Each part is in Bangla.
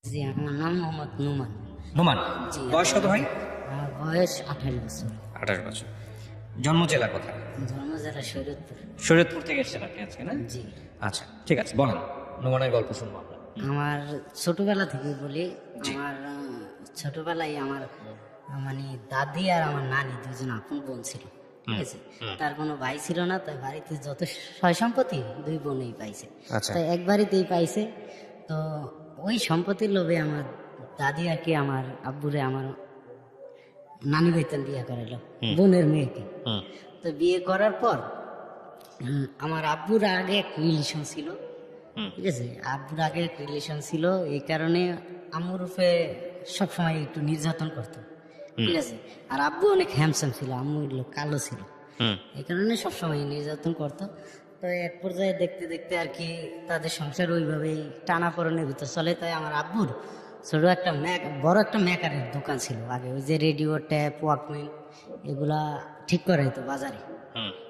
জি, আমার নাম মোহাম্মদ নোমান। নোমান, জি, বয়স কত ভাই? আমার বয়স 28 বছর। 28 বছর। জন্ম জেলা কোথায়? জন্ম জেলা শরীয়তপুর। শরীয়তপুর থেকে এসেছেন আপনি আজকে, না? জি, আচ্ছা, ঠিক আছে, বলেন নোমানের গল্প শুনবো আমরা। আমার ছোটবেলা থেকে বলি, জি। আমার ছোটবেলায় আমার মানে দাদি আর আমার নানি দুজন আপন বোন ছিল, ঠিক আছে। তার কোনো ভাই ছিল না, তাই বাড়িতে যত সয় সম্পত্তি দুই বোনেই পাইছে। আচ্ছা। তাই এক বাড়িতেই পাইছে। তো ওই সম্পত্তির লোভে আমার দাদি আর কি আমার আব্বুরে আমার নানি বাইতান বিয়ে করাইলো বোনের মেয়েকে। তো বিয়ে করার পর আমার আব্বুর আগে এক রিলেশন ছিল, ঠিক আছে। আব্বুর আগে এক রিলেশন ছিল, এই কারণে আম্মুর উপরে সবসময় একটু নির্যাতন করতো, ঠিক আছে। আর আব্বু অনেক হ্যান্ডসাম ছিল, আম্মু হলো কালো ছিল, এই কারণে সবসময় নির্যাতন করতো। তো এক পর্যায়ে দেখতে দেখতে আর কি তাদের সংসার ওইভাবেই টানাপোড়েনের ভিতর চলে। তাই আমার আব্বুর ছোট একটা বড় একটা মেকারের দোকান ছিল আগে, ওই যে রেডিও, ট্যাপ, ওয়াকম্যান এগুলা ঠিক করে তো বাজারে,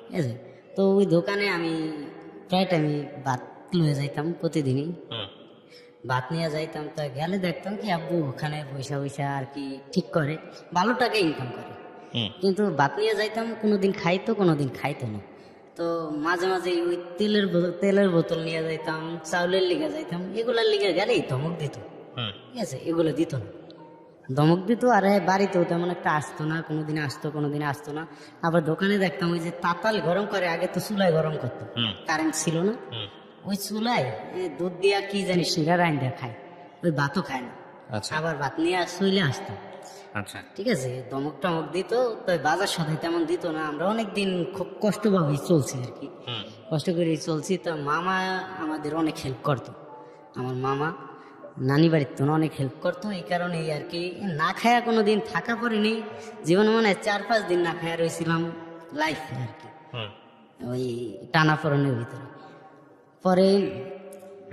ঠিক আছে। তো ওই দোকানে আমি প্রায় টাইমই ভাত লয়ে যাইতাম, প্রতিদিনই ভাত নিয়ে যাইতাম। তা গেলে দেখতাম কি আব্বু ওখানে বৈশা বৈশা আর কি ঠিক করে, ভালো টাকা ইনকাম করে। কিন্তু ভাত নিয়ে যাইতাম, কোনোদিন খাইতো কোনোদিন খাইতো না। তো মাঝে মাঝে ওই তেলের বোতল নিয়ে যাইতাম, চাউলের লিগে যাইতাম, এগুলার লিগে গেলেই ধমক দিত, ঠিক আছে। এগুলো দিত না, ধমক দিত। আর বাড়িতেও তেমন একটা আসতো না, কোনোদিন আসতো কোনোদিন আসতো না। আবার দোকানে দেখতাম ওই যে তাতাল গরম করে, আগে তো চুলায় গরম করতো, কারেন্ট ছিল না, ওই চুলায় দুধ দিয়া কি জানি শিরা রাইন দিয়া খায়, ওই ভাতও খায় না। আচ্ছা। আবার ভাত নিয়ে চলে আসতাম, আচ্ছা। ঠিক আছে। ধমক টমক দিত, তাই বাজার সদাই তেমন দিত না। আমরা অনেকদিন খুব কষ্টভাবেই চলছি আর কি, কষ্ট করেই চলছি। তো মামা আমাদের অনেক হেল্প করতো, আমার মামা নানি বাড়ির তো অনেক হেল্প করতো। এই কারণেই আর কি না খায়া কোনো দিন থাকা পড়েনি জীবনে, মনে হয় 4-5 দিন না খায়া রয়েছিলাম লাইফে আর কি, ওই টানাপোড়েনের ভিতরে। পরে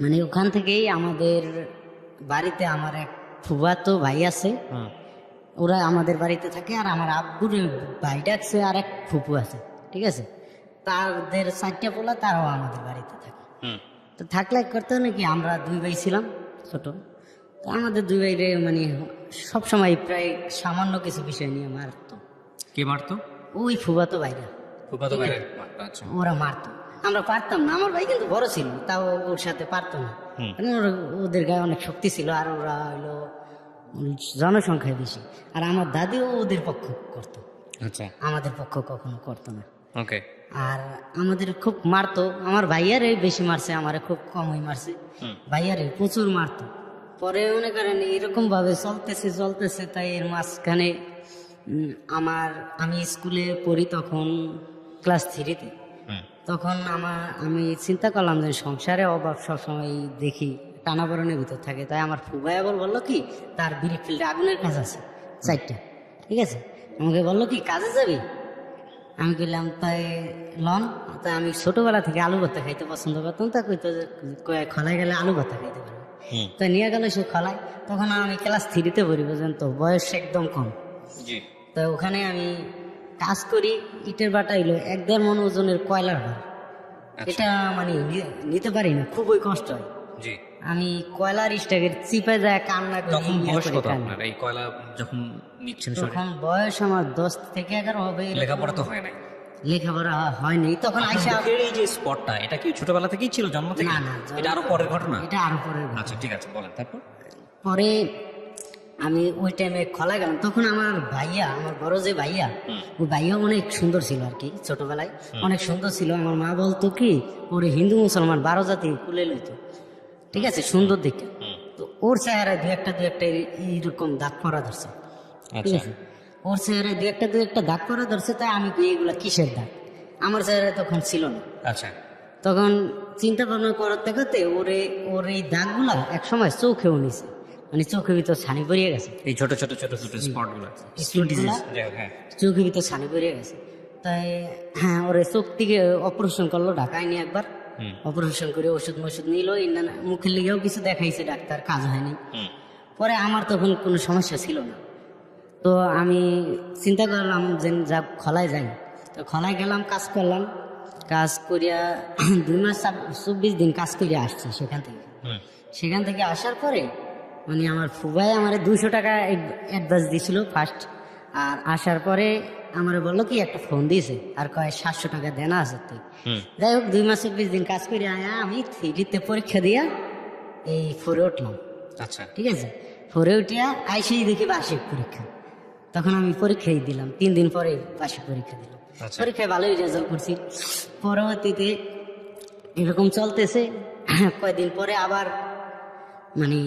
মানে ওখান থেকেই আমাদের বাড়িতে আমার এক ফুফাতো ভাই আছে, ওরা আমাদের বাড়িতে থাকে। আর আমার আব্বুর ভাই ডাকছে আর এক ফুপু আছে, ঠিক আছে। তাদের 4টা পোলা, তারাও আমাদের বাড়িতে থাকে। তো থাকলে করতে নাকি আমরা 2 ভাই ছিলাম ছোট। তো আমাদের 2 ভাইরে মানে সবসময় প্রায় সামান্য কিছু বিষয় নিয়ে মারতো। কে মারতো? ওই ফুফাতো ভাইরা, ফুফাতো ভাইরা মারতো। আচ্ছা। ওরা মারতো, আমরা পারতাম না। আমার ভাই কিন্তু বড় ছিল, তাও ওর সাথে পারতো না, কারণ ওদের গায়ে অনেক শক্তি ছিল। আর ওরা হলো জনসংখ্যায় বেশি। আর আমার দাদিও ওদের পক্ষ করতো, আচ্ছা। আমাদের পক্ষ কখনো করতো না। ওকে। আর আমাদের খুব মারতো। আমার ভাইয়ারে বেশি মারছে, আমারে খুব কমই মারছে। ভাইয়ারে প্রচুর মারতো। পরে মনে করেন এরকম ভাবে চলতেছে তাই এর মাঝখানে আমি স্কুলে পড়ি তখন ক্লাস 3-তে। তখন আমি চিন্তা করলাম যে সংসারে অভাব সবসময় দেখি, টানাপোড়েনের ভিতর থাকে। তাই আমার ফুবাইয়া বললো কি তার ব্রিক ফিল্ডে আগুনের কাজ আছে 4টা, ঠিক আছে। আমাকে বললো কি কাজে যাবি, আমি বললাম তাই লন। তাই আমি ছোটবেলা থেকে আলু ভর্তা খাইতে পছন্দ করতাম, তা কইতো যে খলায় গেলে আলু ভর্তা খাইতে পারবো। তো নিয়ে গেল সে খলায়। তখন আমি ক্লাস 3-তে পড়ি, বুঝলেন তো, বয়স একদম কম। তো ওখানে আমি কাজ করি, ইটের বাটা হইলো 1-1.5 মণ ওজনের কয়লার ভার। এটা মানে নিতে পারি না, খুবই কষ্ট হয়। আমি কয়লার স্টাকের চিপে যায় কান্না করি। তখন বয়স কত আপনার এই কয়লা যখন নিচ্ছেন? তখন বয়স আমার 10-11 হবে। লেখাপড়া তো হয় নাই? লেখাপড়া হয়নি তখন। আইসা এই যে স্পটটা, এটা কি ছোটবেলা থেকেই ছিল, জন্ম থেকে? না না, এটা আরো পরের ঘটনা? এটা আরো পরের ঘটনা। আচ্ছা, ঠিক আছে, বলেন তারপর। পরে আমি ওই টাইমে খোলা গেলাম। তখন আমার ভাইয়া, আমার বড় যে ভাইয়া, ওই ভাইয়া অনেক সুন্দর ছিল আর কি, ছোটবেলায় অনেক সুন্দর ছিল। আমার মা বলতো কি ওরে হিন্দু মুসলমান 12 জাতি কুলে লইতো, ঠিক আছে, সুন্দর দেখে। তো ওর চেহারায় দু একটা এইরকম দাগ পরা ধরছে, ঠিক আছে। ওর চেহারায় দু একটা দাগ পরা ধরছে। তাই আমি এগুলা কিসের দাগ, আমার চেহারায় তখন ছিল না। আচ্ছা। তখন চিন্তা ভাবনা করতে করতে ওর এই দাগগুলা এক সময় চোখেও নিছে, মানে চোখের ভিতর ছানি পড়িয়ে গেছে। এই ছোট ছোট ছোট ছোট স্পটগুলো, চোখের ভিতর ছানি পড়িয়ে গেছে। তাই হ্যাঁ, ওরে চোখ থেকে অপারেশন করলো ঢাকায় নিয়ে একবার। অপারেশন করে ওষুধ নিল, মুখের লিগেও কিছু দেখাইছে ডাক্তার, কাজ হয়নি। পরে আমার তখন কোনো সমস্যা ছিল না। তো আমি চিন্তা করলাম যে যা খলায় যাই। তো খলায় গেলাম, কাজ করলাম। কাজ করিয়া 2 মাস 24 দিন কাজ করিয়া আসছি সেখান থেকে। আসার পরে মানে আমার ফুবাই আমার 200 টাকা অ্যাডভান্স দিয়েছিল ফার্স্ট, আর আসার পরে আমার বললো কি একটা ফোন দিয়েছে আর কয় 700 টাকা দেনা আছে তুই। যাই হোক 2 মাসের 20 দিন কাজ করে আয়া আমি 3D-তে পরীক্ষা দিয়া এই 4-এ উঠলাম। আচ্ছা, ঠিক আছে, 4-এ উঠিয়া আইসেই দেখি বার্ষিক পরীক্ষা। তখন আমি পরীক্ষাই দিলাম, 3 দিন পরে বার্ষিক পরীক্ষা দিলাম। আচ্ছা। পরীক্ষায় ভালোই রেজাল্ট করছি। পরবর্তীতে এরকম চলতেছে, কয়েকদিন পরে আবার মানে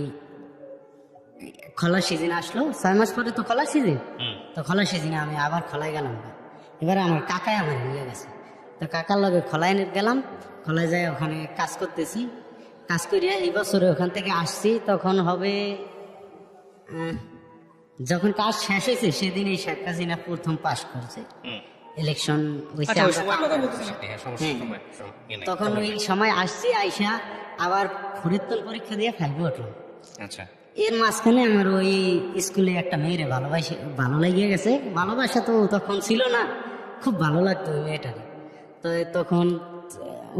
খোলা সিজন আসলো, 6 মাস পরে তো খোলা সিজন। তো খোলা সিজনে আমি আবার খোলায় গেলাম। এবারে আমার কাকাই আমার নিয়ে গেছে, তো কাকার লগে খোলায় গেলাম। খোলায় যাই ওখানে কাজ করতেছি, কাজ করিয়া এই বছরে ওখান থেকে আসছি। তখন হবে যখন কাজ শেষ হয়েছে সেদিনই শেখ হাসিনা প্রথম পাস করছে, ইলেকশন হয়েছে। আচ্ছা, ওই আমরা সময়ের কথা বলতেছেন আপনি? হ্যাঁ, সমস্যা হ্যাঁ। সময় নেই। তখন ওই সময় আসছি, আইসা আবার ফরিদপুর পরীক্ষা দিয়ে 5-এ উঠলাম। আচ্ছা, এর মাঝখানে আমার ওই স্কুলে একটা মেয়েরে ভালো লাগিয়ে গেছে। ভালোবাসা তো তখন ছিল না, খুব ভালো লাগতো ওই মেয়েটারে। তো তখন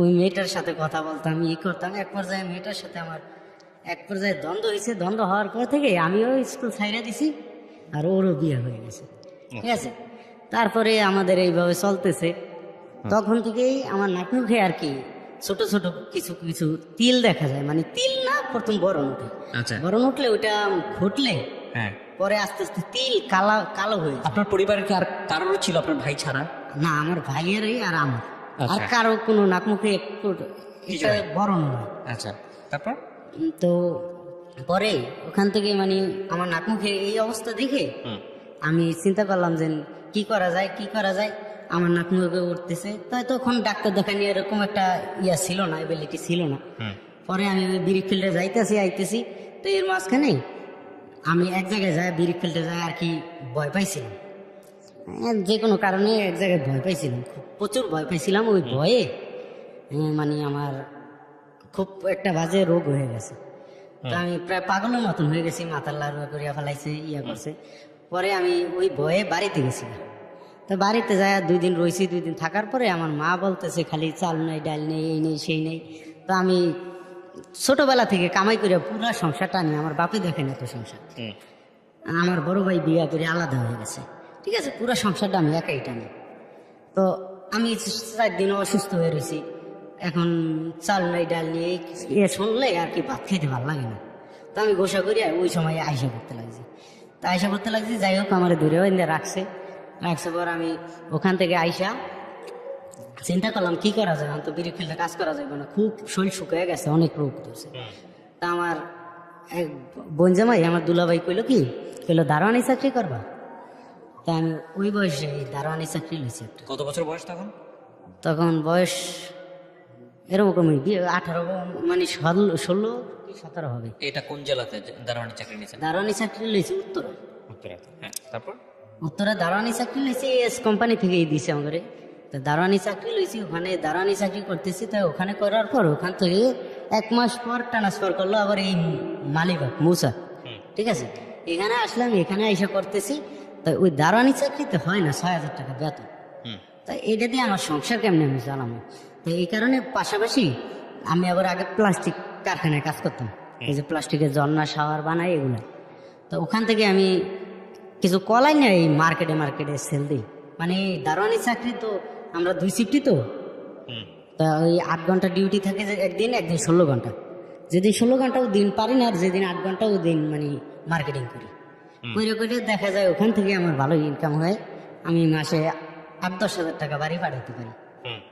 ওই মেয়েটার সাথে কথা বলতাম, করতাম। এক পর্যায়ে মেয়েটার সাথে আমার দ্বন্দ্ব হয়েছে। দ্বন্দ্ব হওয়ার পর থেকে আমিও স্কুল ছাইড়া দিছি, আর ওরও বিয়ে হয়ে গেছে। ঠিক আছে, তারপরে আমাদের এইভাবে চলতেছে। তখন থেকেই আমার নাক মুখে আর কি ছোট ছোট কিছু কিছু তিল দেখা যায়, মানে তিল না, প্রথম বরণ উঠে। আচ্ছা। বরণ উঠলে ওইটা ঘটলে হ্যাঁ। পরে আস্তে আস্তে তিল কালো হয়ে যায়। আপনার পরিবারের কি আর কারোর ছিল আপনার ভাই ছাড়া? না, আমার ভাইয়েরই আর আমার, আর আচ্ছা। কারো কোনো নাক মুখে একটু এটা বরণ নয়। আচ্ছা, তারপর? তো পরে ওখান থেকে মানে আমার নাক মুখে এই অবস্থা দেখে আমি চিন্তা করলাম যে কি করা যায়। আমার নাক মুখে উঠতেছে, তাই তখন ডাক্তার দেখানি এরকম একটা ছিল না, এবিলিটি ছিল না। পরে আমি ওই ব্রিক ফিল্ডে আইতেছি। তো এর মাঝখানে আমি এক জায়গায় যাই, ব্রিক ফিল্ডে যাই আর কি ভয় পাইছিলাম। যে কোনো কারণে এক জায়গায় ভয় পাইছিলাম, প্রচুর ভয় পাইছিলাম। ওই ভয়ে মানে আমার খুব একটা বাজে রোগ হয়ে গেছে। তো আমি প্রায় পাগলের মতন হয়ে গেছি, মাথার লাড়ুয়া করিয়া ফেলাইছে, করছে। পরে আমি ওই ভয়ে বাড়িতে গেছিলাম। তো বাড়িতে যায় 2 দিন রয়েছি। 2 দিন থাকার পরে আমার মা বলতেছে খালি চাল নাই, ডাল নেই, এই নেই, সেই নেই। তো আমি ছোটবেলা থেকে কামাই করে পুরো সংসারটা নিয়ে, আমার বাপে দেখেন এত সংসার। আমার বড় ভাই বিয়ে করে আলাদা হয়ে গেছে। ঠিক আছে, পুরো সংসারটা আমি একাই টানি। তো আমি 4 দিন অসুস্থ হয়ে রয়েছি। এখন চাল নাই, ডাল নেই, শুনলে আর কি ভাত খেতে ভালো লাগে না। তো আমি গোসা করি ওই সময় আইসা করতে লাগছি। যাই হোক, আমার দূরে রাখছে পর আমি ওখান থেকে আইসা চিন্তা করলাম কি করা যায়। তো ব্রিক ফিল্ডে কাজ করা যাবে না, খুব শরীর শুকিয়ে গেছে, অনেক রোগ ধরছে। তা আমার এক বোনজামাই, আমার দুলাভাই কইলো দারোয়ানি চাকরি করবা। তা আমি ওই বয়সে দারোয়ানি চাকরি লইছি একটা। কত বছর বয়স তখন? তখন বয়স এরকমই 18, মানে 16 কি 17 হবে। এটা কোন জেলাতে দারোয়ানি চাকরি নিয়েছেন? দারোয়ানি চাকরি লইছি উত্তরা। হ্যাঁ, তারপর? উত্তরা দারোয়ানি চাকরি লইছি, এস কোম্পানি থেকেই দিছে আমাদের। তো দারোয়ানি চাকরি লইছি, ওখানে দারোয়ানি চাকরি করতেছি। তো ওখানে করার পর ওখান থেকে 1 মাস পর ট্রান্সফার করলো আবার এই মালিবাগ মুসা। ঠিক আছে, এখানে আসলাম, এখানে এসে করতেছি। তো ওই দারোয়ানি চাকরিতে হয় না 6,000 টাকা বেতন। তাই এটা দিয়ে আমার সংসার কেমনে আমি চালাবো। তো এই কারণে পাশাপাশি আমি আবার আগে প্লাস্টিক কারখানায় কাজ করতাম, এই যে প্লাস্টিকের ঝর্ণা, শাওয়ার বানাই এগুলো। তো ওখান থেকে আমি কিছু কলাই না এই মার্কেটে সেল দিই। মানে দারোয়ানি চাকরি তো আমরা 2 শিফটই তো। তা ওই 8 ঘন্টা ডিউটি থাকে, যে একদিন 16 ঘন্টা। যেদিন 16 ঘন্টাও দিন পারি না, আর যেদিন 8 ঘন্টাও দিন মানে মার্কেটিং করি। করে দেখা যায় ওখান থেকে আমার ভালো ইনকাম হয়। আমি মাসে 8-10 হাজার টাকা বাড়ি পাঠাতে পারি,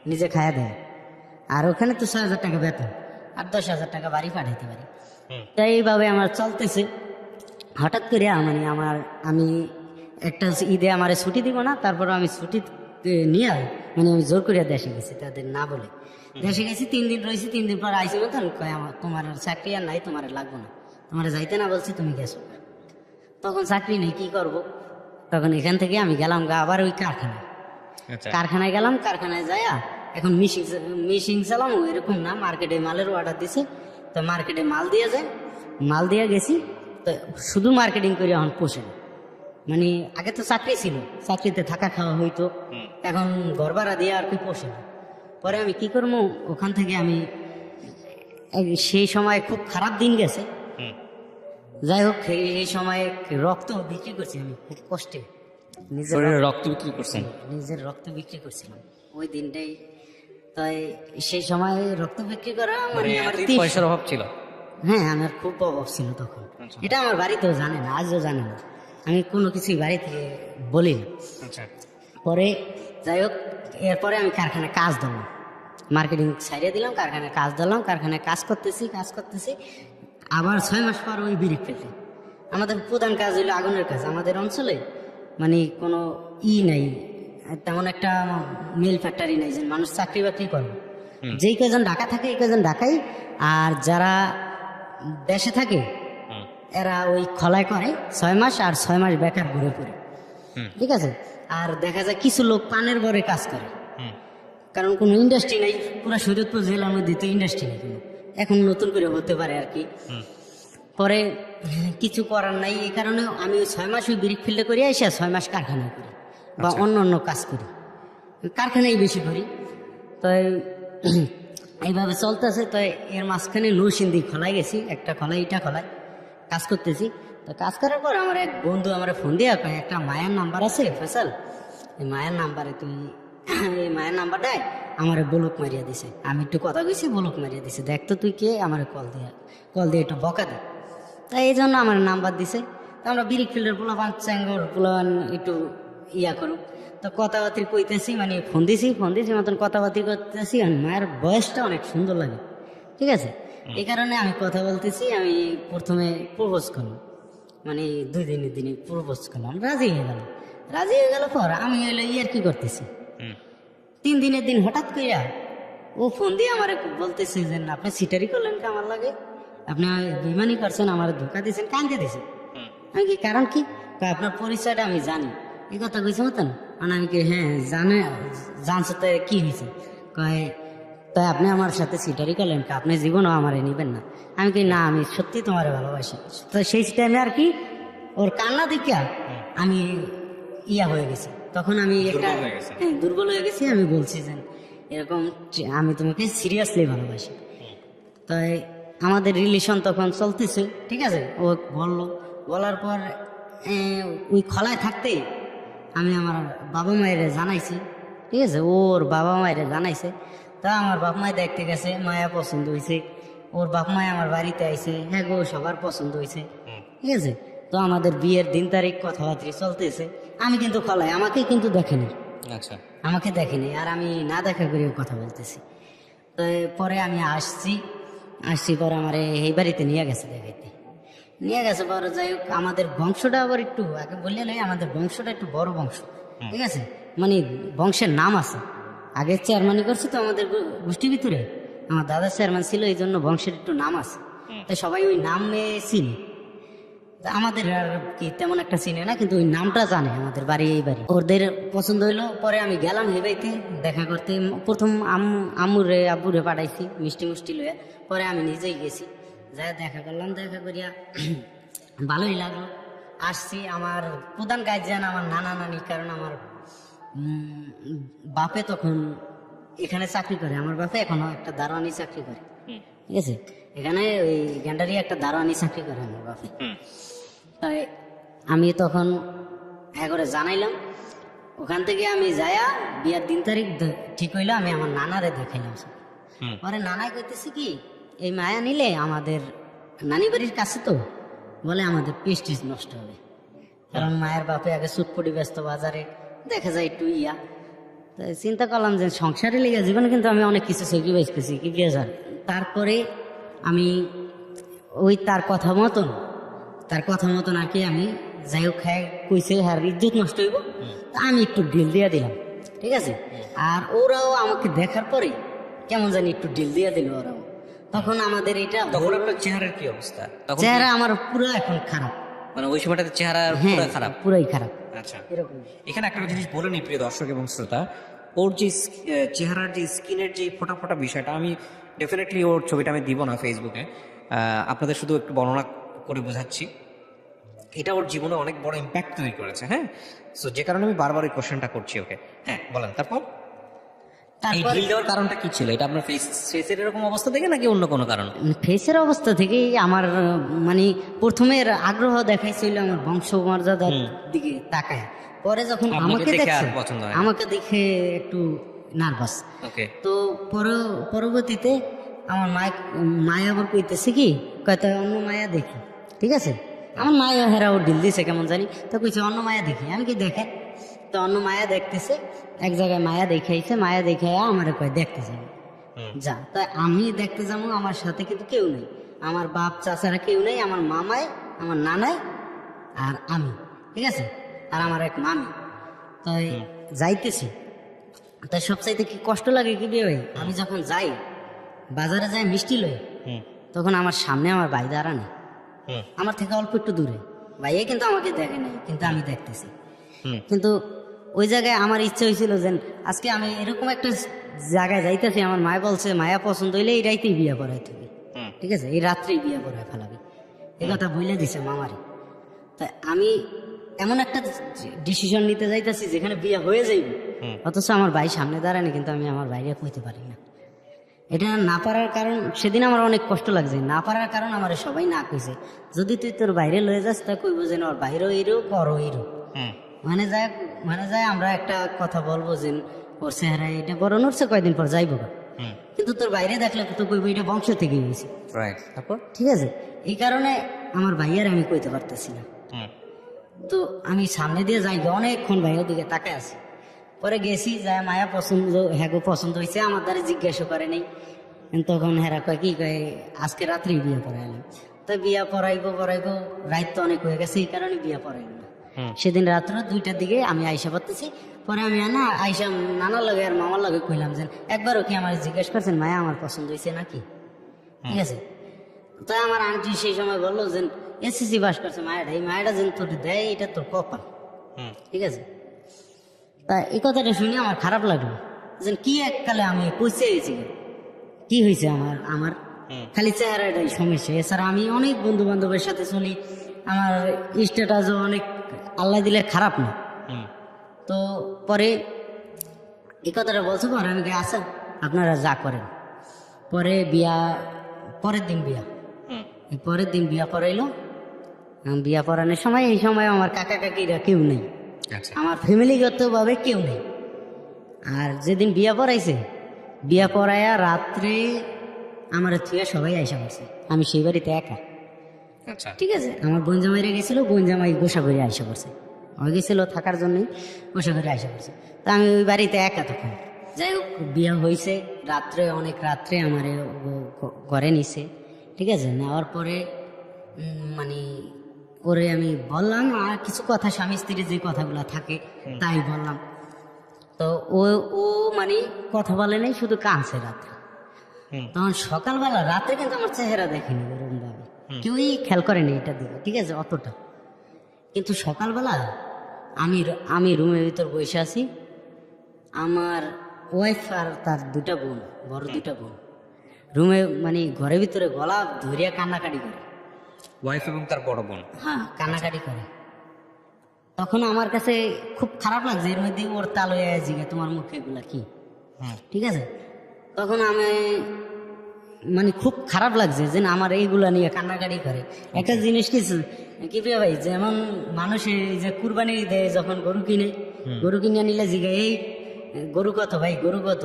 নিজে খায়া দেয়। আর ওখানে তো 6,000 টাকা বেতন, 8-10 হাজার টাকা বাড়ি পাঠাইতে পারি। তাই এইভাবে আমার চলতেছে। হঠাৎ করে মানে আমি একটা ঈদে আমার ছুটি দিব না, তারপর আমি ছুটি নিয়ে মানে আমি জোর করে দেশে গেছি, তাদের না বলে দেশে গেছি। 3 দিন রয়েছি। 3 দিন পর আইসি মতন কয় তোমার আর চাকরি আর নাই, তোমার লাগবো না, তোমার যাইতে না বলছি, তুমি গেছো। তখন চাকরি নেই, কি করব। তখন এখান থেকে আমি গেলাম আবার ওই কারখানায় গেলাম। কারখানায় যাইয়া এখন মিশিং চালাম, এরকম না, মার্কেটে মালের অর্ডার দিছে। তো মার্কেটে মাল দিয়ে গেছি। তো শুধু মার্কেটিং করে এখন পোষে না। মানে আগে তো চাকরি ছিল, চাকরিতে থাকা খাওয়া হইতো, এখন ঘর ভাড়া দিয়ে আর কি পোষে না। পরে আমি কি করবো, ওখান থেকে আমি সেই সময় খুব খারাপ দিন গেছে। যাই হোক এই সময় রক্ত বিক্রি করছি আমি খুব কষ্টে, নিজের শরীরে রক্ত বিক্রি করছেন? নিজের রক্ত বিক্রি করছিলাম ওই দিনটাই। তাই সেই সময় রক্ত বিক্রি করা মানে আমার এতই পয়সার অভাব ছিল? হ্যাঁ, আমার খুব অভাব ছিল তখন। এটা আমার বাড়িতেও জানে না, আজও জানে না, আমি কোনো কিছুই বাড়িতে বলি না। আচ্ছা। পরে যাই হোক, এরপরে আমি কারখানায় কাজ দিলাম, মার্কেটিং ছাড়িয়ে দিলাম, কারখানায় কাজ দিলাম, কারখানায় কাজ করতেছি। আবার 6 মাস পর ওই বিড়ি ফেলে। আমাদের প্রধান কাজ হলো আগুনের কাজ। আমাদের অঞ্চলে মানে কোনো নাই, তেমন একটা মিল ফ্যাক্টরি নাই যে মানুষ চাকরি বাকরি করবে। যেই কজন ঢাকা থাকে এই কজন ঢাকাই, আর যারা দেশে থাকে এরা ওই খলায় করে 6 মাস, আর 6 মাস বেকার ঘুরে পড়ে। ঠিক আছে। আর দেখা যায় কিছু লোক পানের বরে কাজ করে, কারণ কোনো ইন্ডাস্ট্রি নেই পুরো শরীয়তপুর জেলার মধ্যে, তো ইন্ডাস্ট্রি নেই কোনো, এখন নতুন করে হতে পারে আর কি। পরে কিছু করার নাই, এই কারণে আমি ওই 6 মাস ওই ব্রিক ফিল্ডে করি, এসে 6 মাস কারখানায় করি বা অন্য অন্য কাজ করি, কারখানায় বেশি করি। তো এইভাবে চলতেছে। তো এর মাঝখানে নৌসিন্দি খোলাই গেছি, একটা খোলাই ইটা খোলাই কাজ করতেছি। তো কাজ করার পর আমার এক বন্ধু আমার ফোন দিয়ে কয়, একটা মায়ের নাম্বার আছে ফেসাল, এই মায়ের নাম্বারে তুই এই মায়ের নাম্বারটায় আমার ব্লক মারিয়া দিছে। আমি একটু কথা কইছি, ব্লক মারিয়া দিছে, দেখ তো তুই কে, আমার কল দিয়ে একটু বকা দে। তাই এই জন্য আমার নাম্বার দিছে। তো আমরা ব্রিক ফিল্ডের পোলাপান চ্যাঙ্গর পোলাপান একটু ইয়া করুক, তো কথাবার্তি কইতেছি, মানে ফোন দিছি মতন কথাবার্তি করতেছি। আর মায়ের বয়সটা অনেক সুন্দর লাগে, ঠিক আছে, এই কারণে আমি কথা বলতেছি। আমি প্রথমে প্রপোজ করলাম, মানে 2 দিনের দিনে প্রপোজ করলাম, রাজি হয়ে গেল পর আমি হইলো ইয়ার কি করতেছি। 3 দিনের দিন হঠাৎ কইরা ও ফোন দিয়ে আমার বলতেছে যে আপনি সিটারি করলেন কি আমার লাগে, আপনি বেইমানি করছেন, আমার ধোকা দিয়েছেন, কান্দে দিয়েছেন। আমি কি কারণ কি, আপনার পরিচয়টা আমি জানি, এই কথা কইছে মতন। মানে আমি কি হ্যাঁ জানছো, তো কি হয়েছে, কয় তাই আপনি আমার সাথে সিটারি করলেন, আপনি জীবনও আমারে নিবেন না। আমি কি না, আমি সত্যি তোমারে ভালোবাসি। তো সেই টাইমে আর কি ওর কান্না দেখে আমি ইয়া হয়ে গেছি, তখন আমি একটা দুর্বল হয়ে গেছি। আমি বলছি যে এরকম আমি তোমাকে সিরিয়াসলি ভালোবাসি। তাই আমাদের রিলেশন তখন চলতেছে, ঠিক আছে। ও বলার পর ওই খলায় থাকতেই আমি আমার বাবা মায়ের জানাইছি, ঠিক আছে, ওর বাবা মায়ের জানাইছে। তা আমার বাপ মায় দেখতে গেছে, মায়া পছন্দ হয়েছে, ওর বাপ মায় আমার বাড়িতে আইছে, হ্যাঁ গো সবার পছন্দ হয়েছে, ঠিক আছে। তো আমাদের বিয়ের দিন তারিখ কথাবার্তা চলতেছে। আমি কিন্তু খলায়, আমাকে কিন্তু দেখেনি। আচ্ছা। আমাকে দেখেনি, আর আমি না দেখা করে কথা বলতেছি। তো পরে আমি আসছি পরে আমার এই বাড়িতে নিয়ে গেছে পরে। যাই হোক, আমাদের বংশটা আবার একটু আগে বললে নাই, আমাদের বংশটা একটু বড় বংশ, ঠিক আছে, মানে বংশের নাম আছে। আগে চেয়ারম্যানই করছে তো আমাদের গোষ্ঠীর ভিতরে, আমার দাদা চেয়ারম্যান ছিল, এই জন্য বংশের একটু নাম আছে, তাই সবাই ওই নামে চিনি। আমাদের আর কি তেমন একটা চিনে না, কিন্তু ওই নামটা জানে, আমাদের বাড়ি এই বাড়ি। ওদের পছন্দ হইলো, পরে আমি গেলাম হেবাইতে দেখা করতে। প্রথম আব্বুরে পাঠাইছি মিষ্টি লইয়া, পরে আমি নিজেই গেছি, যাই দেখা করলাম। দেখা করিয়া ভালোই লাগলো। আসছি, আমার প্রধান গার্জিয়ান আমার নানা নানি, কারণ আমার বাপে তখন এখানে চাকরি করে, আমার বাপে এখনো একটা দারোয়ানি চাকরি করে, ঠিক আছে, এখানে ওই গ্যান্ডারি একটা দারোয়ানি চাকরি করে আমার বাপে। তাই আমি তখন করে জানাইলাম, ওখান থেকে আমি যায়া বিয়ার দিন তারিখ ঠিক হইলো, আমি আমার নানারে দেখাইলাম। পরে নানাই কইতেছি কি, এই মায়া নিলে আমাদের নানি বাড়ির কাছে, তো বলে আমাদের প্রেস্টিজ নষ্ট হবে, কারণ মায়ের বাপে আগে সুটপুটি ব্যস্ত বাজারে, দেখা যায় একটু ইয়া। তাই চিন্তা করলাম যে সংসারে লেগে জীবনে কিন্তু আমি অনেক কিছু স্যাক্রিফাইস করছি, কি বেজার। তারপরে আমি ওই তার কথা মতন আর কি আমি যাই হোক কইছে হ্যাঁ ইজ্জত নষ্ট হইব, আমি একটু ডিল দিয়ে দিলাম, ঠিক আছে। আর ওরাও আমাকে দেখার পরে কেমন জানি একটু ডিল দিয়ে দিল ওরাও। তখন আমাদের এটা, তখন আপনার চেহারার কি অবস্থা? চেহারা আমার পুরো এখন খারাপ, মানে ওই সময়টাতে চেহারা পুরো খারাপ? পুরাই খারাপ। আচ্ছা, এরকম। এখানে একটা জিনিস বলে নি প্রিয় দর্শক এবং শ্রোতা, ওর যে চেহারার যে স্কিনের যে ফোটা ফোটা বিষয়টা, আমি ডেফিনেটলি ওর ছবিটা আমি দিব না ফেসবুকে, আপনাদের শুধু একটু বর্ণনা করে বোঝাচ্ছি। এটা ওর জীবনে অনেক বড় ইম্প্যাক্ট তৈরি করেছে, হ্যাঁ। সো যে কারণে আমি বারবার ওই কোশ্চেনটা করছি ওকে। হ্যাঁ বলেন, তারপর? এই ঢিল দেওয়ার কারণটা কি ছিল? এটা আপনার ফেসের এরকম অবস্থা দেখে নাকি অন্য কোনো কারণ? ফেসের অবস্থা থেকেই আমার মানে প্রথমের আগ্রহ দেখাইছিল আমার বংশমর্যাদার দিকে তাকায়, পরে যখন আপনাকে আমাকে দেখে দেখছে, আর পছন্দ হয় না? আমাকে দেখে একটু নার্ভাস। ওকে। তো পরবর্তীতে আমার মায়া আবার কইতেছে কি কয়টা অন্য মায়া দেখি, ঠিক আছে, আমার মায়া হেরাও ঢিল দিছে কেমন জানি, তো কইছে অন্য মায়া দেখি। আমি কি দেখেন, তো অন্য মায়া দেখতেছে, এক জায়গায় মায়া দেখাইছে, মায়া দেখাইয়া আমার কয় দেখতে যাবে যা। তাই আমি দেখতে যাবো, আমার সাথে কিন্তু কেউ নেই, আমার বাপ চাচারা কেউ নেই, আমার মামাই, আমার নানাই আর আমি, ঠিক আছে, আর আমার এক মামি। তাই যাইতেছি, তাই সবচাইতে কি কষ্ট লাগে কি দিয়ে ভাই, আমি যখন যাই বাজারে যাই মিষ্টি লই, তখন আমার সামনে আমার ভাই দাঁড়ানো, আমার থেকে অল্প একটু দূরে, ভাইয়া কিন্তু আমাকে দেখে নাই, কিন্তু আমি দেখতেছি। কিন্তু ওই জায়গায় আমার ইচ্ছা হয়েছিল যে আজকে আমি এরকম একটা জায়গায় যাইতেছি, আমার মায় বলছে মায়া পছন্দ হইলে এই রাইতেই বিয়ে করাই তুমি, ঠিক আছে, এই রাত্রেই বিয়ে করায় ফেলাবি, এই কথা বলে দিছে মামারে। তাই আমি এমন একটা ডিসিশন নিতে যাইতেছি যেখানে বিয়ে হয়ে যাইব, অথচ আমার ভাই সামনে দাঁড়ানি, কিন্তু আমি আমার বাইরে কইতে পারি না। এটা না পারার কারণ, সেদিন আমার অনেক কষ্ট লাগছে, না পারার কারণ আমার সবাই না কইছে, যদি তুই তোর বাইরে লয়ে যাস তা কইব যে ওর বাইরেও এইরূপ করো এইরূপ, মানে যায় আমরা একটা কথা বলবো যে ওর চেহারা এটা বড় নড়ছে, কয়দিন পর যাইব, কিন্তু তোর বাইরে দেখলে তো কইব এটা বংশ থেকে গেছে, তারপর ঠিক আছে। এই কারণে আমার ভাইয়ার আমি কইতে পারতেছি না। তো আমি সামনে দিয়ে যাই, অনেকক্ষণ ভাইয়ের দিকে তাকায় আছি, পরে গেছি, যায় মায়া পছন্দ, হ্যাঁ পছন্দ হয়েছে, আমার দ্বারা জিজ্ঞাসা করে নেই, তখন হেরা কয় কি কয় আজকে রাত্রেই বিয়ে পড়াইলাম। তো বিয়া পড়াইবো রাত তো অনেক হয়ে গেছে, এই কারণে বিয়া পড়াইব না। সেদিন রাত্র 2টার দিকে আমি আইসা পড়তেছি, পরে আমি না আইসা নানার লগে আর মামার লগে কইলাম যে একবারও কি আমার জিজ্ঞেস করছেন মায়া আমার পছন্দ হয়েছে নাকি, ঠিক আছে। তাই আমার আন্টি সেই সময় বললো যে এসএসসি পাস করছে মায়াটা, এই মায়াটা যেন তোর দেয় এটা তোর কপাল, ঠিক আছে। তা এই কথাটা শুনে আমার খারাপ লাগলো, যে কি এককালে আমি পৌঁছে গেছি, কি হয়েছে আমার খালি চেহারাটাই সমস্যা, এছাড়া আমি অনেক বন্ধু বান্ধবের সাথে চলি, আমার স্ট্যাটাসও অনেক আল্লাহ দিলে খারাপ না। তো পরে এই কথাটা বলছো, পরে আমি আচ্ছা আপনারা যা করেন। পরে পরের দিন বিয়া পড়াইলো। বিয়া পড়ানোর সময় এই সময় আমার কাকা কাকিরা কেউ নেই, আমার ফ্যামিলিগত ভাবে কেউ নেই। আর যেদিন বিয়া পড়াইছে, বিয়া পড়াইয়া রাত্রে আমার থেকে সবাই আইসা পড়ছে, আমি সেই বাড়িতে একা, ঠিক আছে। আমার বোন জামাইরা গেছিল, বোন জামাই গোসা করে আইসা পড়ছে, হয়ে গেছিল থাকার জন্যই গোসা করে আইসা পড়ছে। তা আমি ওই বাড়িতে একা তখন। যাই হোক বিয়া হয়েছে, অনেক রাত্রে আমার ঘরে নিছে, ঠিক আছে। নেওয়ার পরে মানে ওরে আমি বললাম আর কিছু কথা, স্বামী স্ত্রীর যে কথাগুলো থাকে তাই বললাম। তো ও মানে কথা বলে নাই, শুধু কাঁদছে রাত্রে। তখন সকালবেলা, রাত্রে কিন্তু আমার চেহারা দেখেনি এরকম ভাবে, কেউই খেয়াল করেনি এটা দিকে, ঠিক আছে, অতটা। কিন্তু সকালবেলা আমি রুমের ভিতর বসে আছি, আমার ওয়াইফ আর তার 2টা বোন, বড় 2টা বোন রুমে মানে ঘরের ভিতরে গলা ধরিয়া কান্নাকাটি করে, ওয়াইফ এবং তার বড় বোন, হ্যাঁ কান্নাকাটি করে। তখন আমার কাছে খুব খারাপ লাগছে, এর মধ্যে ওর তাল হয়ে জিগে তোমার মুখে এগুলা কি, ঠিক আছে। তখন আমি মানে খুব খারাপ লাগছে যে আমার এইগুলা নিয়ে কান্নাকাটি করে। একটা জিনিস কি প্রিয় ভাই, যেমন মানুষের যে কুরবানি দেয় যখন গরু কিনে নিলে জিগে এই গরু কত ভাই, গরু কত,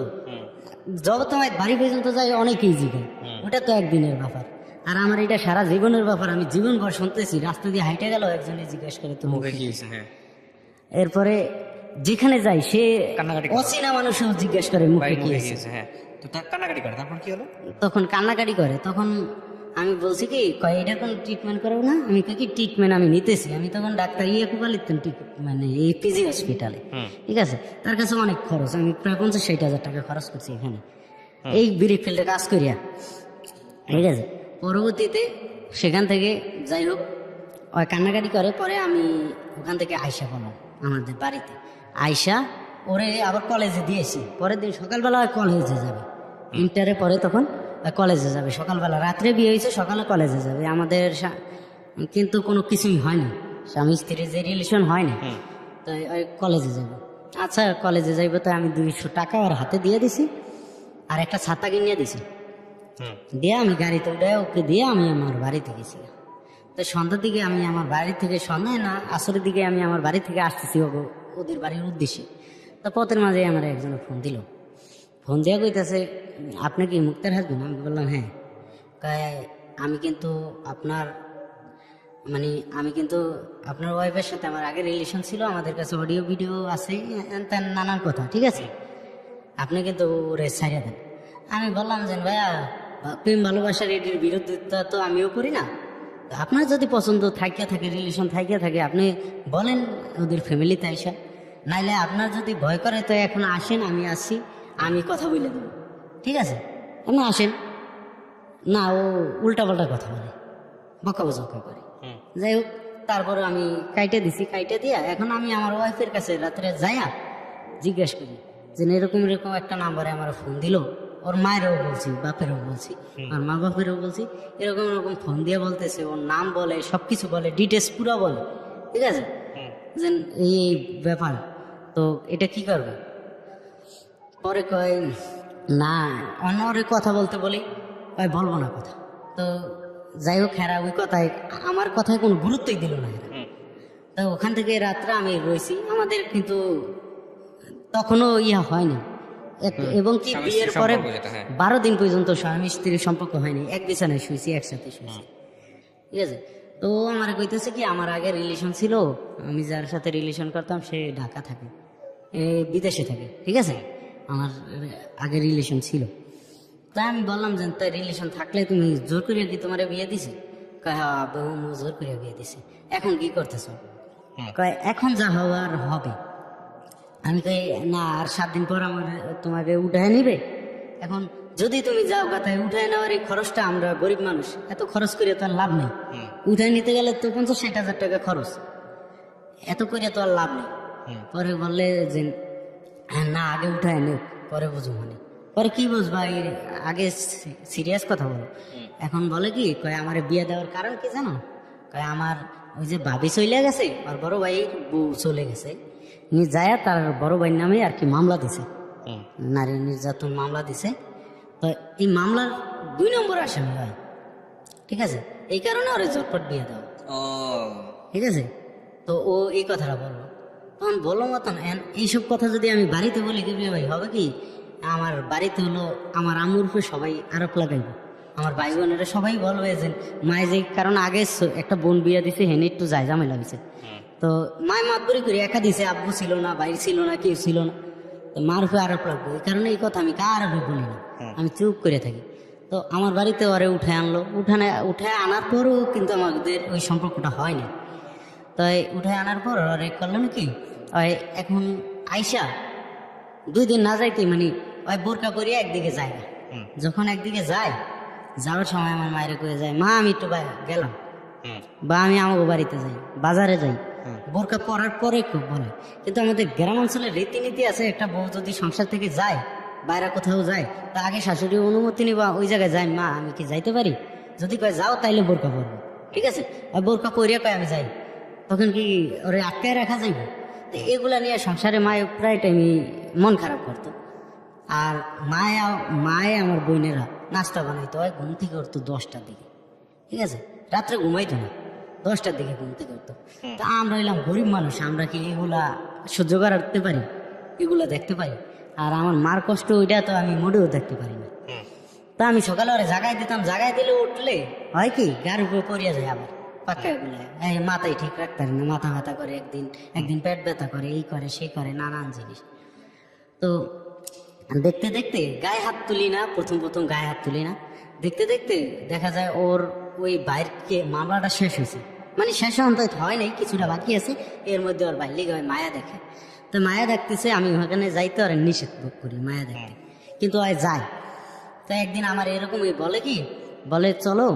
যত বাড়ি পর্যন্ত যায় অনেকেই জিগে, ওটা তো একদিনের ব্যাপার। আর আমার এটা সারা জীবনের ব্যাপার, আমি জীবনভর শুনতেছি, রাস্তা দিয়ে হাইটে গেল একজনে জিজ্ঞেস করে তো মুখে কি হয়েছে। এরপরে যেখানে যাই সে অচেনা মানুষও জিজ্ঞেস করে মুখে কি হয়েছে, কান্নাকাটি করে। তারপর কি হলো? তখন কান্নাকাটি করে, তখন আমি বলছি কি এটা কোন ট্রিটমেন্ট করবো না, আমি কি ট্রিটমেন্ট আমি নিতেছি। আমি তখন ডাক্তার কুকালিতেন মানে এই পিজি হসপিটালে, ঠিক আছে। তার কাছে অনেক খরচ, আমি প্রায় 50-60 হাজার টাকা খরচ করছি এখানে এই বিড়ি ফিল্ডে কাজ করিয়া, ঠিক আছে। পরবর্তীতে সেখান থেকে যাই হোক ওই কান্নাকাটি করে, পরে আমি ওখান থেকে আয়সা বললাম আমাদের বাড়িতে, আয়সা ওরে আবার কলেজে দিয়েছি। পরের দিন সকালবেলা কলেজে যাবে, ইন্টারে পরে তখন কলেজে যাবে সকালবেলা, রাত্রে বিয়ে হয়েছে, সকালে কলেজে যাবে। আমাদের কিন্তু কোনো কিছুই হয়নি, স্বামী স্ত্রীর যে রিলেশন হয়নি, তাই কলেজে যাবে। আচ্ছা কলেজে যাইবো, তো আমি 200 টাকা ওর হাতে দিয়ে দিছি আর একটা ছাতা কিনিয়ে দিছি। দিয়ে আমি গাড়িতে উঠে ওকে দিয়ে আমি আমার বাড়িতে গেছি। তো সন্ধ্যার দিকে আমি আমার বাড়ি থেকে, সন্ধ্যায় না আসরের দিকে আমি আমার বাড়ি থেকে আসতেছি ওদের বাড়ির উদ্দেশ্যে। তো পথের মাঝে আমার একজন ফোন দিল। ফোন দিয়ে কইতেছে, আপনি কি মুক্তার হাসবেন? আমি বললাম হ্যাঁ। কয় আমি কিন্তু আপনার ওয়াইফের সাথে আমার আগে রিলেশন ছিল, আমাদের কাছে অডিও ভিডিও আছে, তেন নানান কথা, ঠিক আছে, আপনি কিন্তু ওরে ছাড়িয়ে দেন। আমি বললাম যে ভাইয়া, প্রেম ভালোবাসার এটির বিরোধিতা তো আমিও করি না, আপনার যদি পছন্দ থাকিয়া থাকে, রিলেশন থাকিয়া থাকে, আপনি বলেন ওদের ফ্যামিলিতে আইসা, নাইলে আপনার যদি ভয় করে তো এখন আসেন, আমি আসি, আমি কথা বলে দেবো, ঠিক আছে, আপনি আসেন। না, ও উল্টাপাল্টা কথা বলে, বকাবকা করে। যাই হোক, তারপরে আমি কাইটে দিছি, কাইটে দিয়া এখন আমি আমার ওয়াইফের কাছে রাত্রে যাইয়া জিজ্ঞেস করি যে এরকম এরকম একটা নাম্বারে আমার ফোন দিল, ওর মায়েরও বলছি, বাপেরও বলছি, আর মা বাপেরও বলছি, এরকম এরকম ফোন দিয়ে বলতেছে, ওর নাম বলে, সবকিছু বলে, ডিটেলস পুরো বলে, ঠিক আছে, যে এই ব্যাপার, তো এটা কি করবে? পরে কয় না, অন্যরে কথা বলতে বলি, কয় বলবো না কথা। তো যাই হোক, হেরা ওই কথায়, আমার কথায় কোনো গুরুত্বই দিল না হেরা। তো ওখান থেকে রাত্রে আমি রয়েছি, আমাদের কিন্তু তখনও ইয়া হয়নি, এবং কি বিয়ের পরে 12 দিন পর্যন্ত স্বামী স্ত্রীর সম্পর্ক হয়নি, এক বিছানায় শুয়েছি, একসাথে শুয়েছি, ঠিক আছে। তো আমার কইতেছে কি, আমার আগে রিলেশন ছিল, আমি যার সাথে রিলেশন করতাম সে ঢাকা থাকে, বিদেশে থাকে, ঠিক আছে, আমার আগে রিলেশন ছিল। তাই আমি বললাম যে তাই রিলেশন থাকলে তুমি জোর করিয়া কি তোমার বিয়ে দিছে? কয় হ্যাঁ, বহু জোর করিয়া বিয়ে দিছে, এখন কি করতেছ? কয় এখন যা হওয়ার হবে। আমি কই না, আর 7 দিন পর আমার তোমাকে উঠায় নিবে, এখন যদি তুমি যাও কথায় উঠায় নেওয়ার এই খরচটা, আমরা গরিব মানুষ, এত খরচ করে তো আর লাভ নেই, উঠায় নিতে গেলে তো 50-60 হাজার টাকা খরচ, এত করে তো আর লাভ নেই। পরে বললে যে না, আগে উঠায় নেও, পরে বুঝো, মানে পরে কি বুঝবা, আগে সিরিয়াস কথা বলো। এখন বলে কি, কয় আমার বিয়ে দেওয়ার কারণ কি জানো? কয় আমার ওই যে ভাবি চলে গেছে, আর বড় ভাই বউ চলে গেছে, যায় তার বড় ভাইয়ের নামে আর কি মামলা দিছে, নারী নির্যাতন মামলা দিছে। তো এই মামলার 2 নম্বর আসামি হয়, ঠিক আছে, এই কারণে ওর ঝটপট বিয়ে দেওয়া, ঠিক আছে। তো ও এই কথাটা বললো, তখন বললো মতন এইসব কথা যদি আমি বাড়িতে বলি, কি ভাই হবে কি, আমার বাড়িতে হলো আমার আম্মুর উপরে সবাই আরোপ লাগাইবে, আমার ভাই বোনেরা সবাই বলবে যে মায়ে যে কারণ আগে একটা বোন বিয়ে দিছে, হেনে একটু যায় ঝামেলা হয়েছে, তো মায় মাতবরি করে একা দিছে, আব্বু ছিল না, ভাই ছিল না, কেউ ছিল না, তো মার উপরে আরোপ লাগবে, এই কারণে এই কথা আমি কারোর বলি না, আমি চুপ করে থাকি। তো আমার বাড়িতে ওরে উঠে আনলো, উঠে আনার পরও কিন্তু আমাদের ওই সম্পর্কটা হয়নি। তাই উঠে আনার পর ওরে করলো নাকি, ওই এখন আইসা 2 দিন না যাইতে, মানে ওই বোরকা করিয়া একদিকে যায় না, যখন একদিকে যায়, যাওয়ার সময় আমার মায়ের কয়ে যায়, মা আমি একটু গেলাম, বা আমি আমাকে বাড়িতে যাই, বাজারে যাই, বোরকা পরার পরে খুব বলে। কিন্তু আমাদের গ্রাম অঞ্চলের রীতিনীতি আছে, একটা বউ যদি সংসার থেকে যায়, বাইরে কোথাও যায়, তা আগে শাশুড়ির অনুমতি নিবা, ওই জায়গায় যায়, মা আমি কি যাইতে পারি? যদি কয় যাও, তাইলে বোরকা পরবো, ঠিক আছে, আর বোরকা পরিয়া কয় আমি যাই, তখন কি ওরে আটকায় রাখা যাইবে? তো এগুলা নিয়ে সংসারে মায়ে প্রায় টাইমই মন খারাপ করতো। আর মায়ে আমার বোনেরা নাস্তা বানাইতো, হয় ঘুম থেকে উঠতো 10টার দিকে, ঠিক আছে, রাত্রে ঘুমাইতো না, 10টার দিকে ঘুম থেকে উঠতো। তা আমরা হইলাম গরিব মানুষ, আমরা কি এগুলা সহ্য করতে পারি, এগুলা দেখতে পারি? আর আমার মার কষ্ট ওইটা তো আমি মোটেও দেখতে পারি না। তা আমি সকালে ওরে জাগাই দিতাম, জাগাই দিলে উঠলে হয় কি, গার উপরে পড়িয়া যায়, আবার পাক্কা এগুলা মাথায় ঠিক রাখতে পারি না, মাথা ব্যথা করে, একদিন পেট ব্যথা করে, এই করে সেই করে, নানান জিনিস। তো দেখতে দেখতে গায়ে হাত তুলি না, প্রথম গায়ে হাত তুলি না, দেখতে দেখতে দেখা যায় ওর ওই বাইরকে মামলাটা শেষ হয়েছে, মানে শেষ হয় নাই, কিছুটা বাকি আছে, এর মধ্যে ওর বাইর লিগে মায়া দেখে। তো মায়া দেখতেছে, আমি ওখানে যাইতে আর নিষেধ করি মায়া দেখতে, কিন্তু ওই যায়। তো একদিন আমার এরকম বলে কি, বলে চলো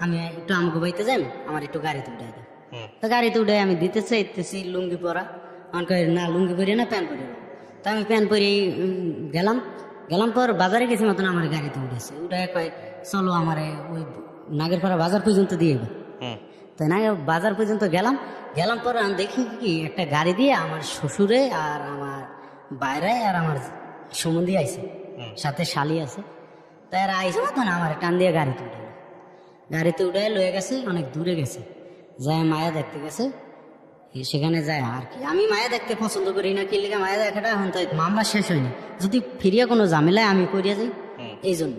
আমি একটু আমাকে বাইতে যাই, আমার একটু গাড়িতে উঠে দেয়। তো গাড়িতে উঠে আমি দিতে চাইতেছি লুঙ্গি পরা, আমার কয় না লুঙ্গি পরি না, প্যান্ট পরি। তো আমি প্যান্ট পরে গেলাম পর বাজারে গেছি মতন আমার গাড়িতে উঠেছে, উঠে কয় চলো আমার ওই নাগেরপাড়া বাজার পর্যন্ত দিয়ে গেল। তো তাই না, বাজার পর্যন্ত গেলাম, গেলাম পরে আমি দেখি কি একটা গাড়ি দিয়ে আমার শ্বশুরে আর আমার বাইরে আর আমার সম্বন্ধী আইছে, সাথে শালি আছে। তাই আর আইসে মতন আমার টান দিয়ে গাড়িতে উঠে লয়ে গেছে, অনেক দূরে গেছে, যায় মায়া দেখতে গেছে। সেখানে যায় আর কি, আমি মায়া দেখতে পছন্দ করি না, কি লিখে মায়া দেখাটা এখন তাই মামলা শেষ হয়নি, যদি ফিরিয়ে কোনো ঝামেলায় আমি করিয়া যাই এই জন্য।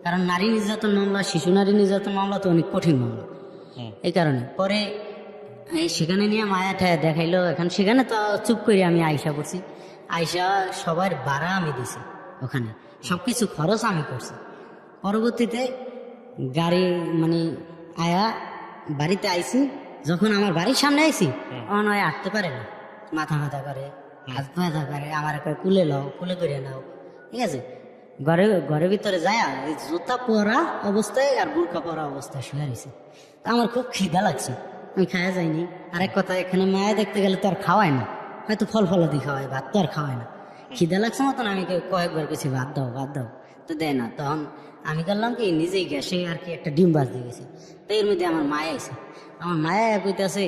কারণ নারী নির্যাতন মামলা, শিশু নারী নির্যাতন মামলা তো অনেক কঠিন মামলা, এই কারণে পরে সেখানে নিয়ে মায়া ঠায়া দেখাইলো। এখন সেখানে তো চুপ করে আমি আয়সা করছি, আয়সা সবার ভাড়া আমি দিছি, ওখানে সবকিছু খরচ আমি করছি। পরবর্তীতে গাড়ি মানে আয়া বাড়িতে আইছি, যখন আমার বাড়ির সামনে আইছি তখন হয় হাঁটতে পারে না, মাথা ব্যথা করে, হাত ব্যথা করে, আমার একটা কুলে লও, কুলে করে নাও, ঠিক আছে। ঘরের ভিতরে যায় এই জুতা পরা অবস্থায় আর বুরকা পরা অবস্থায় শুয়ে রয়েছে। তা আমার খুব খিদা লাগছে, আমি খাওয়া যাইনি। আরেক কথা, এখানে মায়া দেখতে গেলে তো আর খাওয়ায় না, হয়তো ফল ফলাদি খাওয়ায়, ভাত তো আর খাওয়ায় না। খিদা লাগছে মতন আমি কয়েকবার গেছি ভাত দাও ভাত দাও, তো দেয় না। তখন আমি করলাম কি নিজেই গ্যাসে আর কি একটা ডিম বাজ দিয়ে গেছি। তো এর মধ্যে আমার মায়া আছে, আমার মায়া কইতেছে,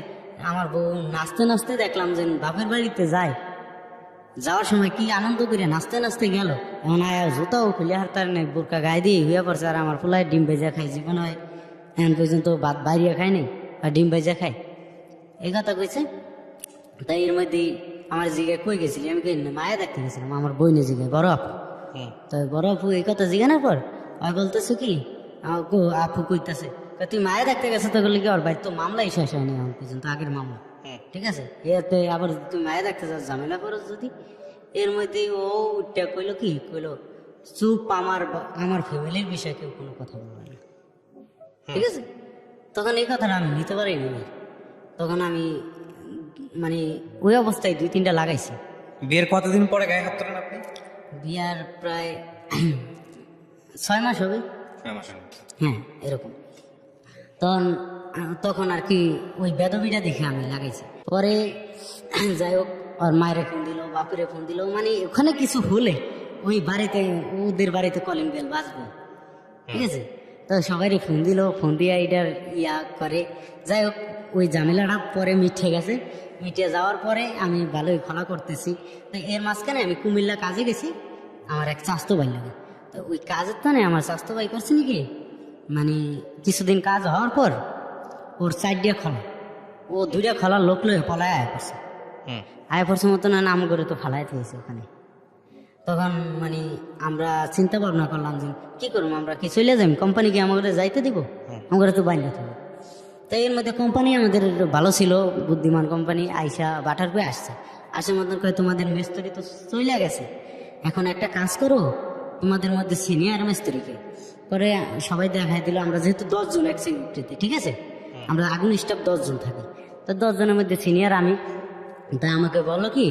আমার বউ নাচতে নাচতে দেখলাম যে বাপের বাড়িতে যায়, যাওয়ার সময় কি আনন্দ করে নাচতে নাচতে গেল। এমন আয়া জুতাও খুলে হারতার নেই, বোরকা গায়ে দিয়ে হইয়া পড়ছে। আর আমার ফুলায় ডিম ভেজা খাই, জীবন হয় এখন পর্যন্ত ভাত বাইরিয়া খায় নাই আর ডিম ভেজা খাই, এই কথা কইছে। তাই এর মধ্যে আমার জিগায় কই গেছিলি, আমি কই মায়া দেখতে গেছিলাম, আমার বইনে জিগায় বড় আপু। তো বড় আপু এই কথা জিগানোর পর আমি বলতেছে কি, আপু কইতেছে তুই মায়া দেখতে গেছে, তো বলি কি ওর ভাই তো মামলাই শেষ হয়নি এখন পর্যন্ত, আগের মামলা, ঠিক আছে। এতে আবার তুই মায়া দেখতে যাস, ঝামেলা করো যদি। এর মধ্যে ও উঠটা কইলো কি, কইলো চুপ, আমার ফ্যামিলির বিষয়ে কেউ কোনো কথা বলবে না, ঠিক আছে। তখন এই কথাটা আমি নিতে পারিনি, তখন আমি মানে ওই অবস্থায় 2-3টা লাগাইছি। বিয়ের কতদিন পরে গায়ে হাত তোলেন আপনি? বিয়ার প্রায় 6 মাস হবে, 6 মাস। হ্যাঁ এরকম। তখন আর কি ওই বেদবিটা দেখে আমি লাগাইছি। পরে যাই হোক, ওর মায়ের ফোন দিল, বাপের ফোন দিল, মানে ওখানে কিছু হলে ওই বাড়িতে, ওদের বাড়িতে কলিং বেল বাজবে, ঠিক আছে। তো সবারই ফোন দিল, ফোন দিয়ে এটার করে। যাই হোক, ওই ঝামেলাটা পরে মিটে গেছে। মিটে যাওয়ার পরে আমি ভালোই খোলা করতেছি। তো এর মাঝখানে আমি কুমিল্লা কাজে গেছি, আমার এক স্বাস্থ্য ভাই লাগে। তো ওই কাজের তো আমার স্বাস্থ্য ভাই করছে নাকি, মানে কিছুদিন কাজ হওয়ার পর ওর 4টা খোলা, ও 2টা খোলার লোক লয়ে পলায় আয় পড়ছে। আয় পড়ছে মতন নাম করে তো ফালাই দিয়েছে ওখানে। তখন মানে আমরা চিন্তা ভাবনা করলাম যে কি করবো, আমরা কি চলে যাই, কোম্পানিকে আমাদের যাইতে দিব, আমাদের তো বাইরে থাকবো। তো এর মধ্যে কোম্পানি আমাদের ভালো ছিল, বুদ্ধিমান কোম্পানি, আইসা বাটার পেয়ে আসছে। আসার মতন করে তোমাদের মিস্ত্রি তো চলে গেছে, এখন একটা কাজ করো, তোমাদের মধ্যে সিনিয়র মিস্ত্রিকে পরে সবাই দেখাই দিল। আমরা যেহেতু 10 জন এক সেক্রেটারিতে, ঠিক আছে, আমরা আগুন স্টাফ 10 জন থাকি, তো 10 জনের মধ্যে সিনিয়র আমি। তাই আমাকে বললো কি,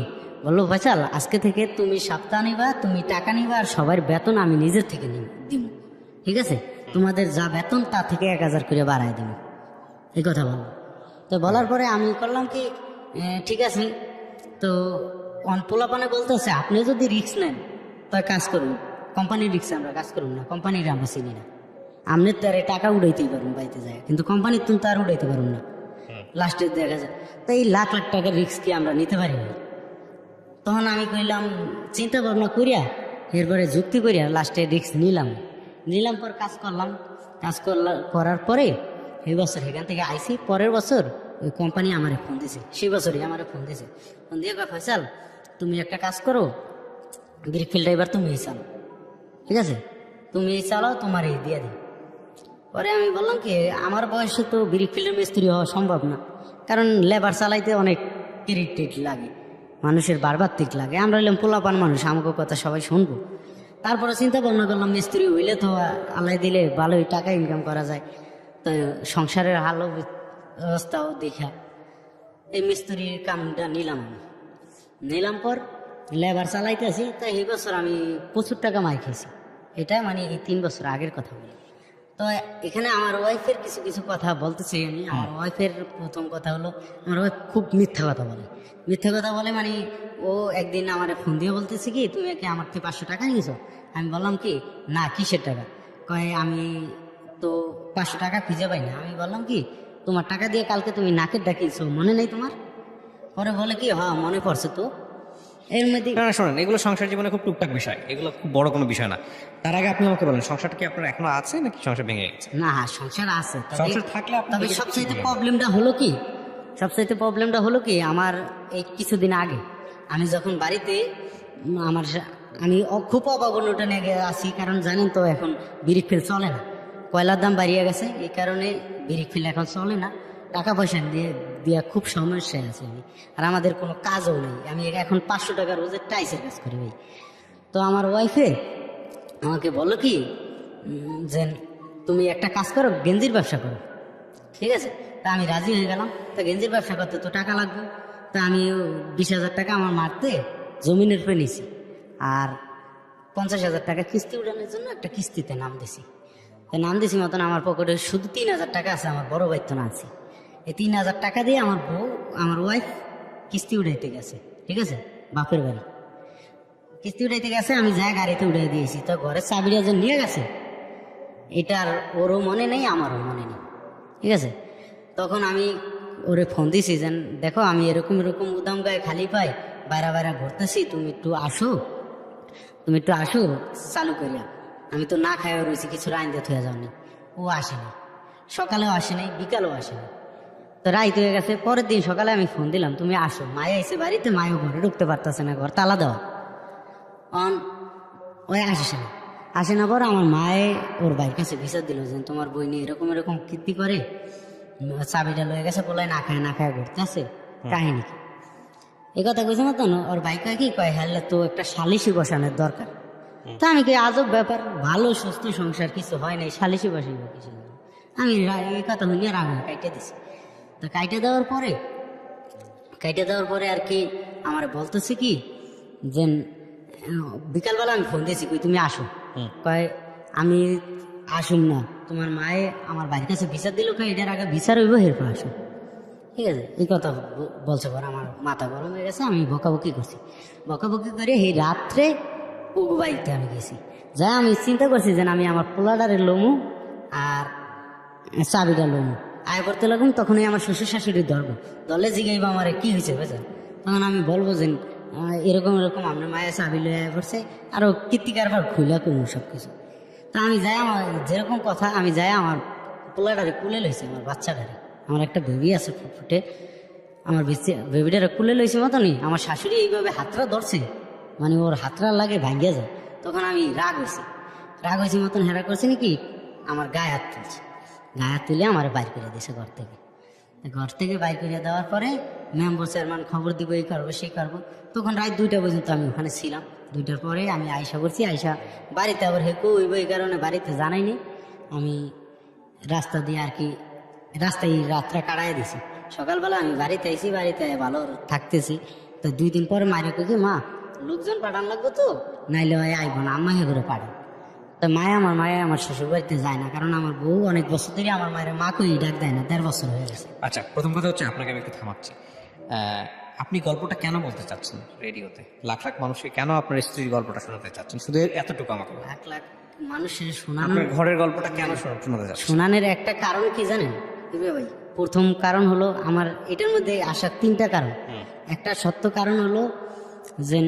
বললো ফয়সাল আজকে থেকে তুমি সপ্তাহ নিবা, তুমি টাকা নিবা, আর সবার বেতন আমি নিজের থেকে দিব, ঠিক আছে। তোমাদের যা বেতন তা থেকে 1000 করে বাড়াই দিব, এই কথা বললো। তো বলার পরে আমি করলাম কি, ঠিক আছে। তো পোলাপানে বলতেছে আপনি যদি রিস্ক নেন তাই কাজ করুন, কোম্পানির রিক্সে আমরা কাজ করুন না, কোম্পানির আমরা চিনি না, আপনি তো আর টাকা উড়াইতেই পারুন বাড়িতে যায়, কিন্তু কোম্পানির তুমি তো আর উড়াইতে পারুন না। লাস্টে দেখা যায় তো এই লাখ লাখ টাকার রিস্ক কি আমরা নিতে পারি না। তখন আমি কইলাম, চিন্তা ভাবনা করিয়া এরপরে যুক্তি করিয়া লাস্টে রিস্ক নিলাম পর কাজ করার পরে এই বছর এখান থেকে আইসি। পরের বছর ওই কোম্পানি আমার ফোন দিয়েছে, সেই বছরই আমার ফোন দিয়েছে। ফোন দিয়ে কয় ফয়সাল তুমি একটা কাজ করো, ব্রিক ফিল্ডটা এবার তুমি চালাও, ঠিক আছে, তুমি চালাও, তোমার এই দিয়ে দিই। পরে আমি বললাম কি, আমার বয়সে তো ব্রিক ফিল্ডের মিস্ত্রি হওয়া সম্ভব না, কারণ লেবার চালাইতে অনেক ক্রেডিট লাগে, মানুষের বারবার তিক লাগে। আমরা হইলাম পোলাপান মানুষ, আমাকে কথা সবাই শুনবো। তারপরে চিন্তা ভাবনা করলাম মিস্ত্রি হইলে তো আল্লাহ দিলে ভালোই টাকা ইনকাম করা যায়, তো সংসারের হাল অবস্থাও দেখা এই মিস্ত্রির কামটা নিলাম পর লেবার চালাইতেছি। তো এই বছর আমি প্রচুর টাকা মাই খেয়েছি, এটা মানে এই 3 বছর আগের কথা বলি। তো এখানে আমার ওয়াইফের কিছু কথা বলতে চাই আমি। আমার ওয়াইফের প্রথম কথা হলো, আমার ওয়াইফ খুব মিথ্যা কথা বলে, মানে ও একদিন আমার ফোন দিয়ে বলতেছে কি, তুমি কি আমার থেকে 500 টাকা নিয়েছো? আমি বললাম কি না, কিসের টাকা? কয় আমি তো 500 টাকা খুঁজে পাই না। আমি বললাম কি, তোমার টাকা দিয়ে কালকে তুমি নাকের ডাকিয়েছো, মনে নেই তোমার? পরে বলে কি, হ্যাঁ মনে পড়ছে তো। এর মধ্যে না না, শোনেন, এগুলো সংসার জীবনে খুব টুকটাক বিষয়, এগুলো খুব বড় কোনো বিষয় না। তার আগে আপনি আমাকে বলেন, সংসারটা কি আপনার এখনো আছে নাকি সংসার ভেঙে গেছে? না, সংসার আছে, সংসার থাকলে আপনি তবে দেখে সবচেয়ে দেখে প্রবলেমটা হলো কি, প্রবলেমটা হলো কি, আমার এই কিছুদিন আগে আমি যখন বাড়িতে আমি খুব খুব নিয়ে আছি, কারণ জানেন তো এখন বিড়ি ফিল চলে না, কয়লার দাম বাড়িয়ে গেছে, এই কারণে বিড়ি ফিল এখন চলে না, টাকা পয়সা দিয়ে খুব সমস্যায় আছে আমি। আর আমাদের কোনো কাজও নেই, আমি এখন 500 টাকা রোজের টাইসের কাজ করি ভাই। তো আমার ওয়াইফে আমাকে বললো কি, যে তুমি একটা কাজ করো, গেঞ্জির ব্যবসা করো, ঠিক আছে? তা আমি রাজি হয়ে গেলাম। তা গেঞ্জির ব্যবসা করতে তো টাকা লাগবে, তা আমি 20,000 টাকা আমার মারতে জমিনের উপরে নিছি, আর 50,000 টাকা কিস্তি উঠানোর জন্য একটা কিস্তিতে নাম দিছি। তো নাম দিছি মতন আমার পকেটে শুধু 3,000 টাকা আছে, আমার বড় ভাই তো না আছে। এই 3,000 টাকা দিয়ে আমার ওয়াইফ কিস্তি উঠাইতে গেছে, ঠিক আছে, বাপের বাড়ি কিস্তি উঠাইতে গেছে, আমি যা গাড়িতে উঠাই দিয়েছি। তো ঘরের চাবিটা যে নিয়ে গেছে, এটার ওরও মনে নেই, আমারও মনে নেই, ঠিক আছে? তখন আমি ওরে ফোন দিছি, যে দেখো আমি এরকম এরকম উদাম গায়ে খালি পাই বাইরা ঘুরতেছি, তুমি একটু আসো চালু করিয়া। আমি তো না খাইও রয়েছি, কিছু রাইন দিয়ে থুয়ে যাওনি। ও আসেনি, সকালেও আসেনি, বিকালেও আসেনি। তো রাইত হয়ে গেছে, পরের দিন সকালে আমি ফোন দিলাম, তুমি আসো। মায়ে এসে বাড়িতে, মায়েও ঘরে ঢুকতে পারতেছে না, ঘর তালা দেওয়া। ওই আসে না পর আমার মায়ে ওর ভাইয়ের কাছে বিচার দিল, যে তোমার বই নিয়ে এরকম এরকম কীর্তি করে, চাবিটা লয়ে গেছে, বলে না খায় ঘুরতে আছে, কাহিনী কি? এই কথা কইছে না তো, ওর ভাই কয় কি কয়, হ্যাঁ তো একটা সালিশি বসানোর দরকার। তা আমি কি, আজব ব্যাপার, ভালো সুস্থ সংসার, কিছু হয় নাই, সালিশি বসাইব কিছু? আমি এই কথা শুনিয়ে রাগ কাইটে দিছি। তো কাইটে দেওয়ার পরে আর কি আমার বলতেছে কি, যে বিকালবেলা আমি ফোন দিয়েছি, কই তুমি আসো। কয় আমি আসুন না, তোমার মায়ে আমার বাড়ির কাছে বিচার দিল, কয় এটার আগে বিচার হইব, এরপর আসো, ঠিক আছে? এই কথা বলছে পর আমার মাথা গরম হয়ে গেছে, আমি বকাবকি করে এই রাত্রে ও বাড়িতে আমি গেছি। যা আমি চিন্তা করছি যে আমি আমার পোলাডারের লোমু আর চাবিটা লোমু আয় করতে লাগুন, তখনই আমার শ্বশুর শাশুড়ি দলে জিগাইবা আমার কি হয়েছে বুঝলেন। তখন আমি বলবো যে এরকম এরকম আপনার মায়ের চাবি লয়ে আয় করছে, আরও কীর্তি কারবার খুলে করবো সব কিছু। তা আমি যাই, আমার যেরকম কথা, আমি যাই আমার পোলাডারে কুলে লইছি, আমার বাচ্চাটারে, আমার একটা বেবি আছে ফুটফুটে, আমার বেবিটারে কুলে লইছে মতনই আমার শাশুড়ি এইভাবে হাতটা ধরছে, মানে ওর হাতটা লাগে ভাঙ্গিয়া যায়। তখন আমি রাগ হয়েছি মতন হেরা করছে নাকি, আমার গায়ে হাত তুলে আমার বাইর করে দিয়েছে ঘর থেকে বাইর করে দেওয়ার পরে মেম্বার চেয়ারম্যান খবর দিব, এই করবো সেই করবো। তখন রাত 2টা পর্যন্ত আমি ওখানে ছিলাম। 2টার পরে আমি আয়সা করছি, বাড়িতে আবার হেকু হইব, এই কারণে বাড়িতে জানাইনি। আমি রাস্তা দিয়ে আর কি রাস্তায় রাতটা কাটাই দিছি। সকালবেলা আমি বাড়িতে আইসি, বাড়িতে ভালো থাকতেছি। তো 2 দিন পরে মায়ের কী মা লোকজন পাঠান লাগবো তো, নাইলে আইব না, আম্মাকে করে পাঠান। তো মায়ে আমার শ্বশুর বাড়িতে যায় না, কারণ আমার বউ অনেক বছর ধরে আমার মায়ের মা কই ডাক দেয় না, 1.5 বছর হয়ে গেছে। আচ্ছা, প্রথম কথা হচ্ছে আপনাকে আমি একটু থামাচ্ছি। আপনি গল্পটা কেন বলতে চাচ্ছেন রেডিওতে? লাখ লাখ মানুষকে কেন আপনার স্ত্রীর গল্পটা শোনাতে চাচ্ছেন? শুধু এতটুকু আমাকে বলুন। লাখ লাখ মানুষের আপনার ঘরের গল্পটা কেন শোনাতে চাচ্ছেন? শোনানোর একটা কারণ কি জানেন ভাই? প্রথম কারণ হলো, আমার এটার মধ্যে আসার 3টা কারণ। একটা সত্য কারণ হলো যে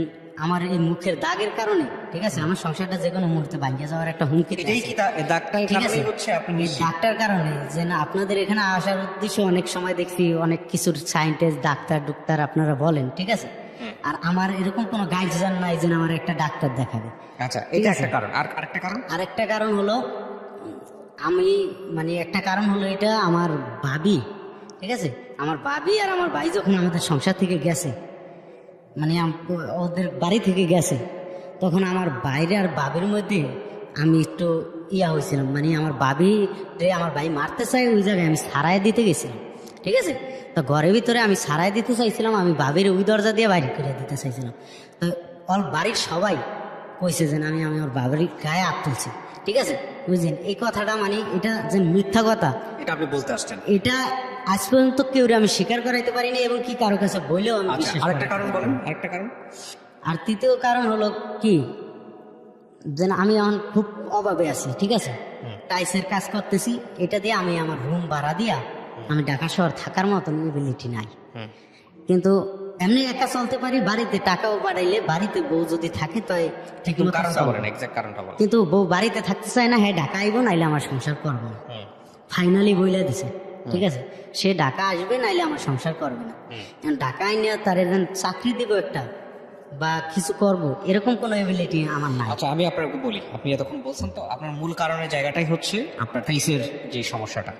আমার এই মুখের দাগের কারণে, ঠিক আছে, আমার সংসারটা যে কোনো মুহূর্তে ভাঙিয়ে যাওয়ার একটা হুমকি। ডাক্তার কারণে যে না, আপনাদের এখানে আসার উদ্দেশ্য অনেক সময় দেখছি অনেক কিছুর সায়েন্টিস্ট ডাক্তার আপনারা বলেন, ঠিক আছে, আর আমার এরকম কোনো গাইডলাইন নাই যে আমার একটা ডাক্তার দেখাবে। আচ্ছা, এটা একটা কারণ। আরেকটা কারণ হলো, আমি মানে একটা কারণ হলো এটা, আমার ভাবি, ঠিক আছে, আমার ভাবি আর আমার ভাই যখন আমাদের সংসার থেকে গেছে, মানে ওদের বাড়ি থেকে গেছে, তখন আমার বাইরে আর বাবির মধ্যে আমি একটু হয়েছিলাম, মানে আমার বাবি যে আমার ভাই মারতে চাই, ওই জায়গায় আমি সারাই দিতে গেছিলাম, ঠিক আছে। তো ঘরের ভিতরে আমি সারাই দিতে চাইছিলাম, আমি বাবির ওই দরজা দিয়ে বাইরে করে দিতে চাইছিলাম। তো ওর বাড়ির সবাই কইছে যে আমি ওর বাবির গায়ে হাত তুলছি, ঠিক আছে, বুঝলেন? এই কথাটা মানে এটা যে মিথ্যা কথা, এটা আপনি বলতে আসছেন, এটা আজ পর্যন্ত কেউ আমি স্বীকার করাইতে পারিনি, এবং কি কারো কাছে বললেও আমি বিশ্বাস করি না। আরেকটা কারণ বলেন, আরেকটা কারণ। আর 3য় কারণ হলো কি, যে আমি এখন খুব অভাবে আছি, ঠিক আছে, টাইসের কাজ করতেছি, এটা দিয়ে আমি আমার রুম ভাড়া দিয়া আমি ঢাকা শহর থাকার মতন এবিলিটি নাই, কিন্তু এমনি একা চলতে পারি। বাড়িতে টাকাও পাঠাইলে, বাড়িতে বউ যদি থাকে তো ঠিক মতো কারণটা চলে। বলেন, এক্সাক্ট কারণটা বলেন। কিন্তু বউ বাড়িতে থাকতে চায় না, হ্যাঁ ঢাকা আইব, নাইলে আমার সংসার করবো না। ফাইনালি বইলা দিছে, ঠিক আছে, সে ঢাকা আসবে, নাইলে আমার সংসার করবে না। এখন ঢাকা আইনে তার চাকরি দিব একটা বা কিছু করব, এরকম কোনো এবিলিটি আমার নাই। আচ্ছা, আমি আপনাকে বলি, আপনি এতক্ষণ বলছেন তো আপনার মূল কারণের জায়গাটাই হচ্ছে আপনার ফেসের যে সমস্যাটা।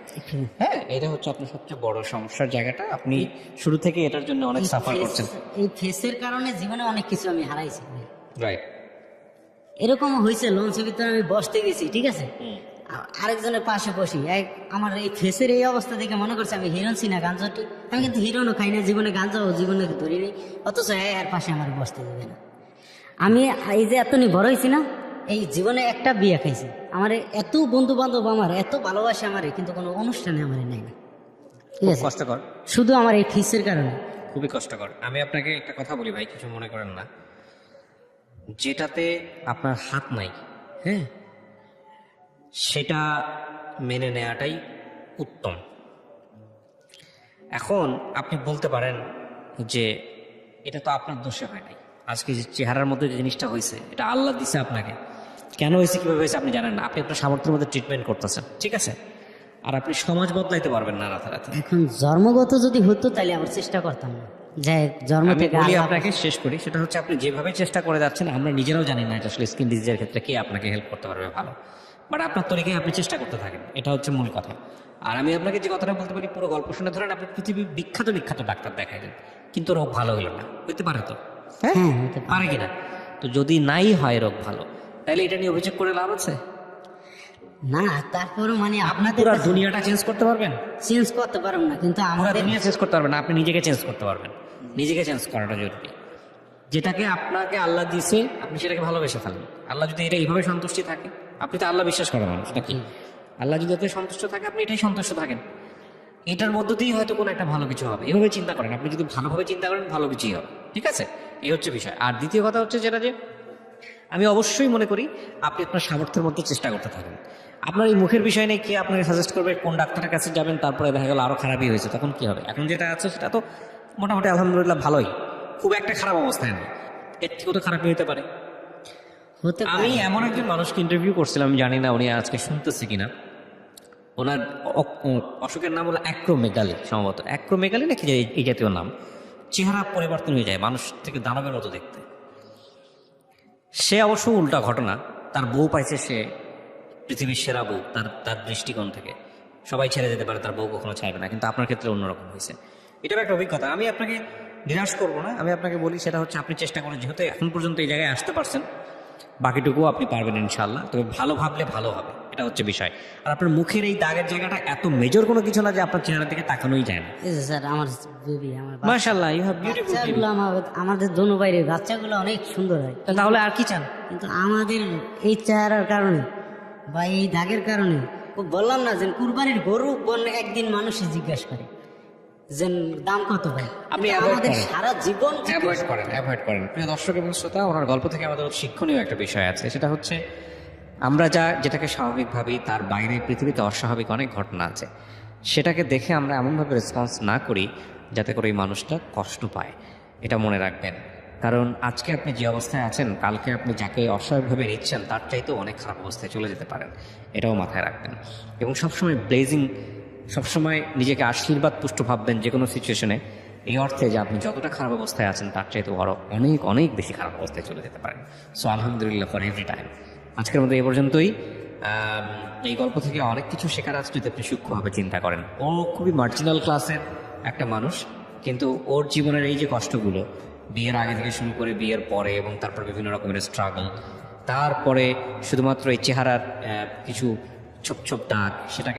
হ্যাঁ, এটা হচ্ছে আপনার সবচেয়ে বড় সমস্যার জায়গাটা। আপনি শুরু থেকে এটার জন্য অনেক সাফার করছেন। এই ফেসের কারণে জীবনে অনেক কিছু আমি হারাইছি। রাইট। এরকম হয়েছে, লঞ্চের ভিতরে আমি বসতে গেছি, ঠিক আছে, আরেকজনের পাশে বসি, আমার এই ফেসের এই অবস্থা দেখে মনে করছে আমি হিরোন ছি না গাঞ্জাটি। আমি কিন্তু হিরোনও খাই না, জীবনে গাঞ্জাও জীবনে ধরিনি, অথচ এর পাশে আমার বসতে দেবে না। আমি এই যে এতনি বড় হয়েছি না, এই জীবনে একটা বিয়ে খাইছি। আমার এত বন্ধু বান্ধব, আমার এত ভালোবাসে আমারে, কিন্তু কোনো অনুষ্ঠানে আমার নেয় না, ঠিক আছে, কষ্টকর, শুধু আমার এই ফেসের কারণে। খুবই কষ্টকর। আমি আপনাকে একটা কথা বলি ভাই, কিছু মনে করেন না। যেটাতে আপনার হাত নাই, হ্যাঁ, সেটা মেনে নেওয়াটাই উত্তম। এখন আপনি বলতে পারেন যে এটা তো আপনার দোষে হয় নাই, আজকে যে চেহারার মধ্যে যে জিনিসটা হয়েছে এটা আল্লাহ দিছে আপনাকে। কেন হয়েছে, কিভাবে হয়েছে আপনি জানেন না, আপনি আপনার সামর্থ্যের মধ্যে ট্রিটমেন্ট করতেছেন, ঠিক আছে, আর আপনি সমাজ বদলাইতে পারবেন না রাতারাতি। এখন জন্মগত যদি হতো তাহলে আমার চেষ্টা করতাম না, যে জন্ম আমি থেকে বলি আল্লাহ- আপনাকে, শেষ করি, সেটা হচ্ছে আপনি যেভাবে চেষ্টা করে যাচ্ছেন আমরা নিজেরাও জানি না এটা আসলে স্কিন ডিজিজের ক্ষেত্রে কে আপনাকে হেল্প করতে পারবে ভালো, বাট আপনার তরিকায় আপনি চেষ্টা করতে থাকেন, এটা হচ্ছে মূল কথা। আর আমি আপনাকে যে কথাটা বলতে পারি, পুরো গল্প শুনে ধরেন আপনি পৃথিবীর বিখ্যাত বিখ্যাত ডাক্তার দেখাইলেন, কিন্তু রোগ ভালো হইল না, হইতে পারে তো, হ্যাঁ হতে পারে। পারে কিনা? তো যদি নাই হয় রোগ ভালো, তাহলে এটা নিয়ে অভিযোগ করে লাভ আছে? না, তারপরে মানে আপনাদের পুরো দুনিয়াটা চেঞ্জ করতে পারবেন? চেঞ্জ করতে পারবো না, কিন্তু পুরো আমাদের দুনিয়া চেঞ্জ করতে পারবেন না, আপনি নিজেকে চেঞ্জ করতে পারবেন। নিজেকে চেঞ্জ করাটা জরুরি। যেটাকে আপনাকে আল্লাহ দিয়েছে আপনি সেটাকে ভালোবেসে ফেলেন। আল্লাহ যদি এটা এইভাবে সন্তুষ্টি থাকে, আপনি তো আল্লাহ বিশ্বাস করেন মানুষ নাকি, আল্লাহ যদি এতে সন্তুষ্ট থাকে আপনি এটাই সন্তুষ্ট থাকেন, এটার মধ্য দিয়েই হয়তো কোনো একটা ভালো কিছু হবে। এভাবে চিন্তা করেন, আপনি যদি ভালোভাবে চিন্তা করেন ভালো কিছুই হবে, ঠিক আছে, এই হচ্ছে বিষয়। আর দ্বিতীয় কথা হচ্ছে যেটা, যে আমি অবশ্যই মনে করি আপনি আপনার সামর্থ্যের মধ্যে চেষ্টা করতে থাকেন। আপনার এই মুখের বিষয় নেই, কে আপনাকে সাজেস্ট করবে কোন ডাক্তারের কাছে যাবেন, তারপরে দেখা গেল আরো খারাপই হয়েছে, তখন কি হবে? এখন যেটা আছে সেটা তো মোটামুটি আলহামদুলিল্লাহ ভালোই, খুব একটা খারাপ অবস্থায় নেই, এর থেকেও তো খারাপই হতে পারে। হতে আমি এমন একজন মানুষকে ইন্টারভিউ করছিলাম, আমি জানি না উনি আজকে শুনতেছে কিনা, ওনার অসুখের নাম হলো অ্যাক্রোমেগালি, সম্ভবত অ্যাক্রোমেগালি নাকি এই জাতীয় নাম। চেহারা পরিবর্তন হয়ে যায়, মানুষ থেকে দানবের মতো দেখতে। সে অবশ্য উল্টা ঘটনা, তার বউ পাইছে সে পৃথিবীর সেরা বউ, তার তার দৃষ্টিকোণ থেকে সবাই ছেড়ে যেতে পারে, তার বউ কখনো চাইবে না, কিন্তু আপনার ক্ষেত্রে অন্যরকম হয়েছে। এটাও একটা অভিজ্ঞতা। আমি আপনাকে নিরাশ করবো না, আমি আপনাকে বলি সেটা হচ্ছে আপনি চেষ্টা করেন, যেহেতু এখন পর্যন্ত এই জায়গায় আসতে পারছেন, বাকিটুকুও আপনি পারবেন ইনশাল্লাহ। তবে ভালো ভাবলে ভালো হবে, এটা হচ্ছে বিষয়। আর আপনার মুখের এই দাগের জায়গাটা এত মেজর কোনো কিছু না যে আপনার চেহারা দিকে তাকানোই যায় না। এই যে স্যার, আমার বেবি, আমার মাশাআল্লাহ, ইউ হ্যাভ বিউটিফুল। বাচ্চাগুলো, আমাদের দোনো বাইরে বাচ্চাগুলো অনেক সুন্দর হয়, তাহলে আর কি চান? কিন্তু আমাদের এই চেহারার কারণে বা এই দাগের কারণে, বললাম না যে কুরবানির গরু একদিন মানুষই জিজ্ঞাসা করে যে দাম কত ভাই, আপনি কিন্তু avoid আমাদের করেন। সারা জীবন অ্যাভয়েড করেন। প্রিয় দর্শক এবং শ্রোতা, ওনার গল্প থেকে আমাদের শিক্ষণীয় একটা বিষয় আছে, সেটা হচ্ছে আমরা যেটাকে স্বাভাবিক ভাবি, তার বাইরে পৃথিবীতে অস্বাভাবিক অনেক ঘটনা আছে, সেটাকে দেখে আমরা এমনভাবে রেসপন্স না করি যাতে করে এই মানুষটা কষ্ট পায়। এটা মনে রাখবেন, কারণ আজকে আপনি যে অবস্থায় আছেন, কালকে আপনি যাকে অস্বাভাবিকভাবে নিচ্ছেন তার চাইতেও অনেক খারাপ অবস্থায় চলে যেতে পারেন, এটাও মাথায় রাখবেন। এবং সবসময় সবসময় নিজেকে আশীর্বাদ পুষ্ট ভাববেন যে কোনো সিচুয়েশনে, এই অর্থে যে আপনি যতটা খারাপ অবস্থায় আছেন তার চাইতে আরও অনেক অনেক বেশি খারাপ অবস্থায় চলে যেতে পারেন। সো আলহামদুলিল্লাহ ফর এভরি টাইম। আজকের মতো এই পর্যন্তই। এই গল্প থেকে অনেক কিছু শেখার আছে যদি আপনি সূক্ষ্মভাবে চিন্তা করেন। ও খুবই মার্জিনাল ক্লাসের একটা মানুষ, কিন্তু ওর জীবনের এই যে কষ্টগুলো, বিয়ের আগে থেকে শুরু করে বিয়ের পরে এবং তারপর বিভিন্ন রকমের স্ট্রাগল, তারপরে শুধুমাত্র এই চেহারার কিছু ছোপ ছোপ দাগ, সেটাকে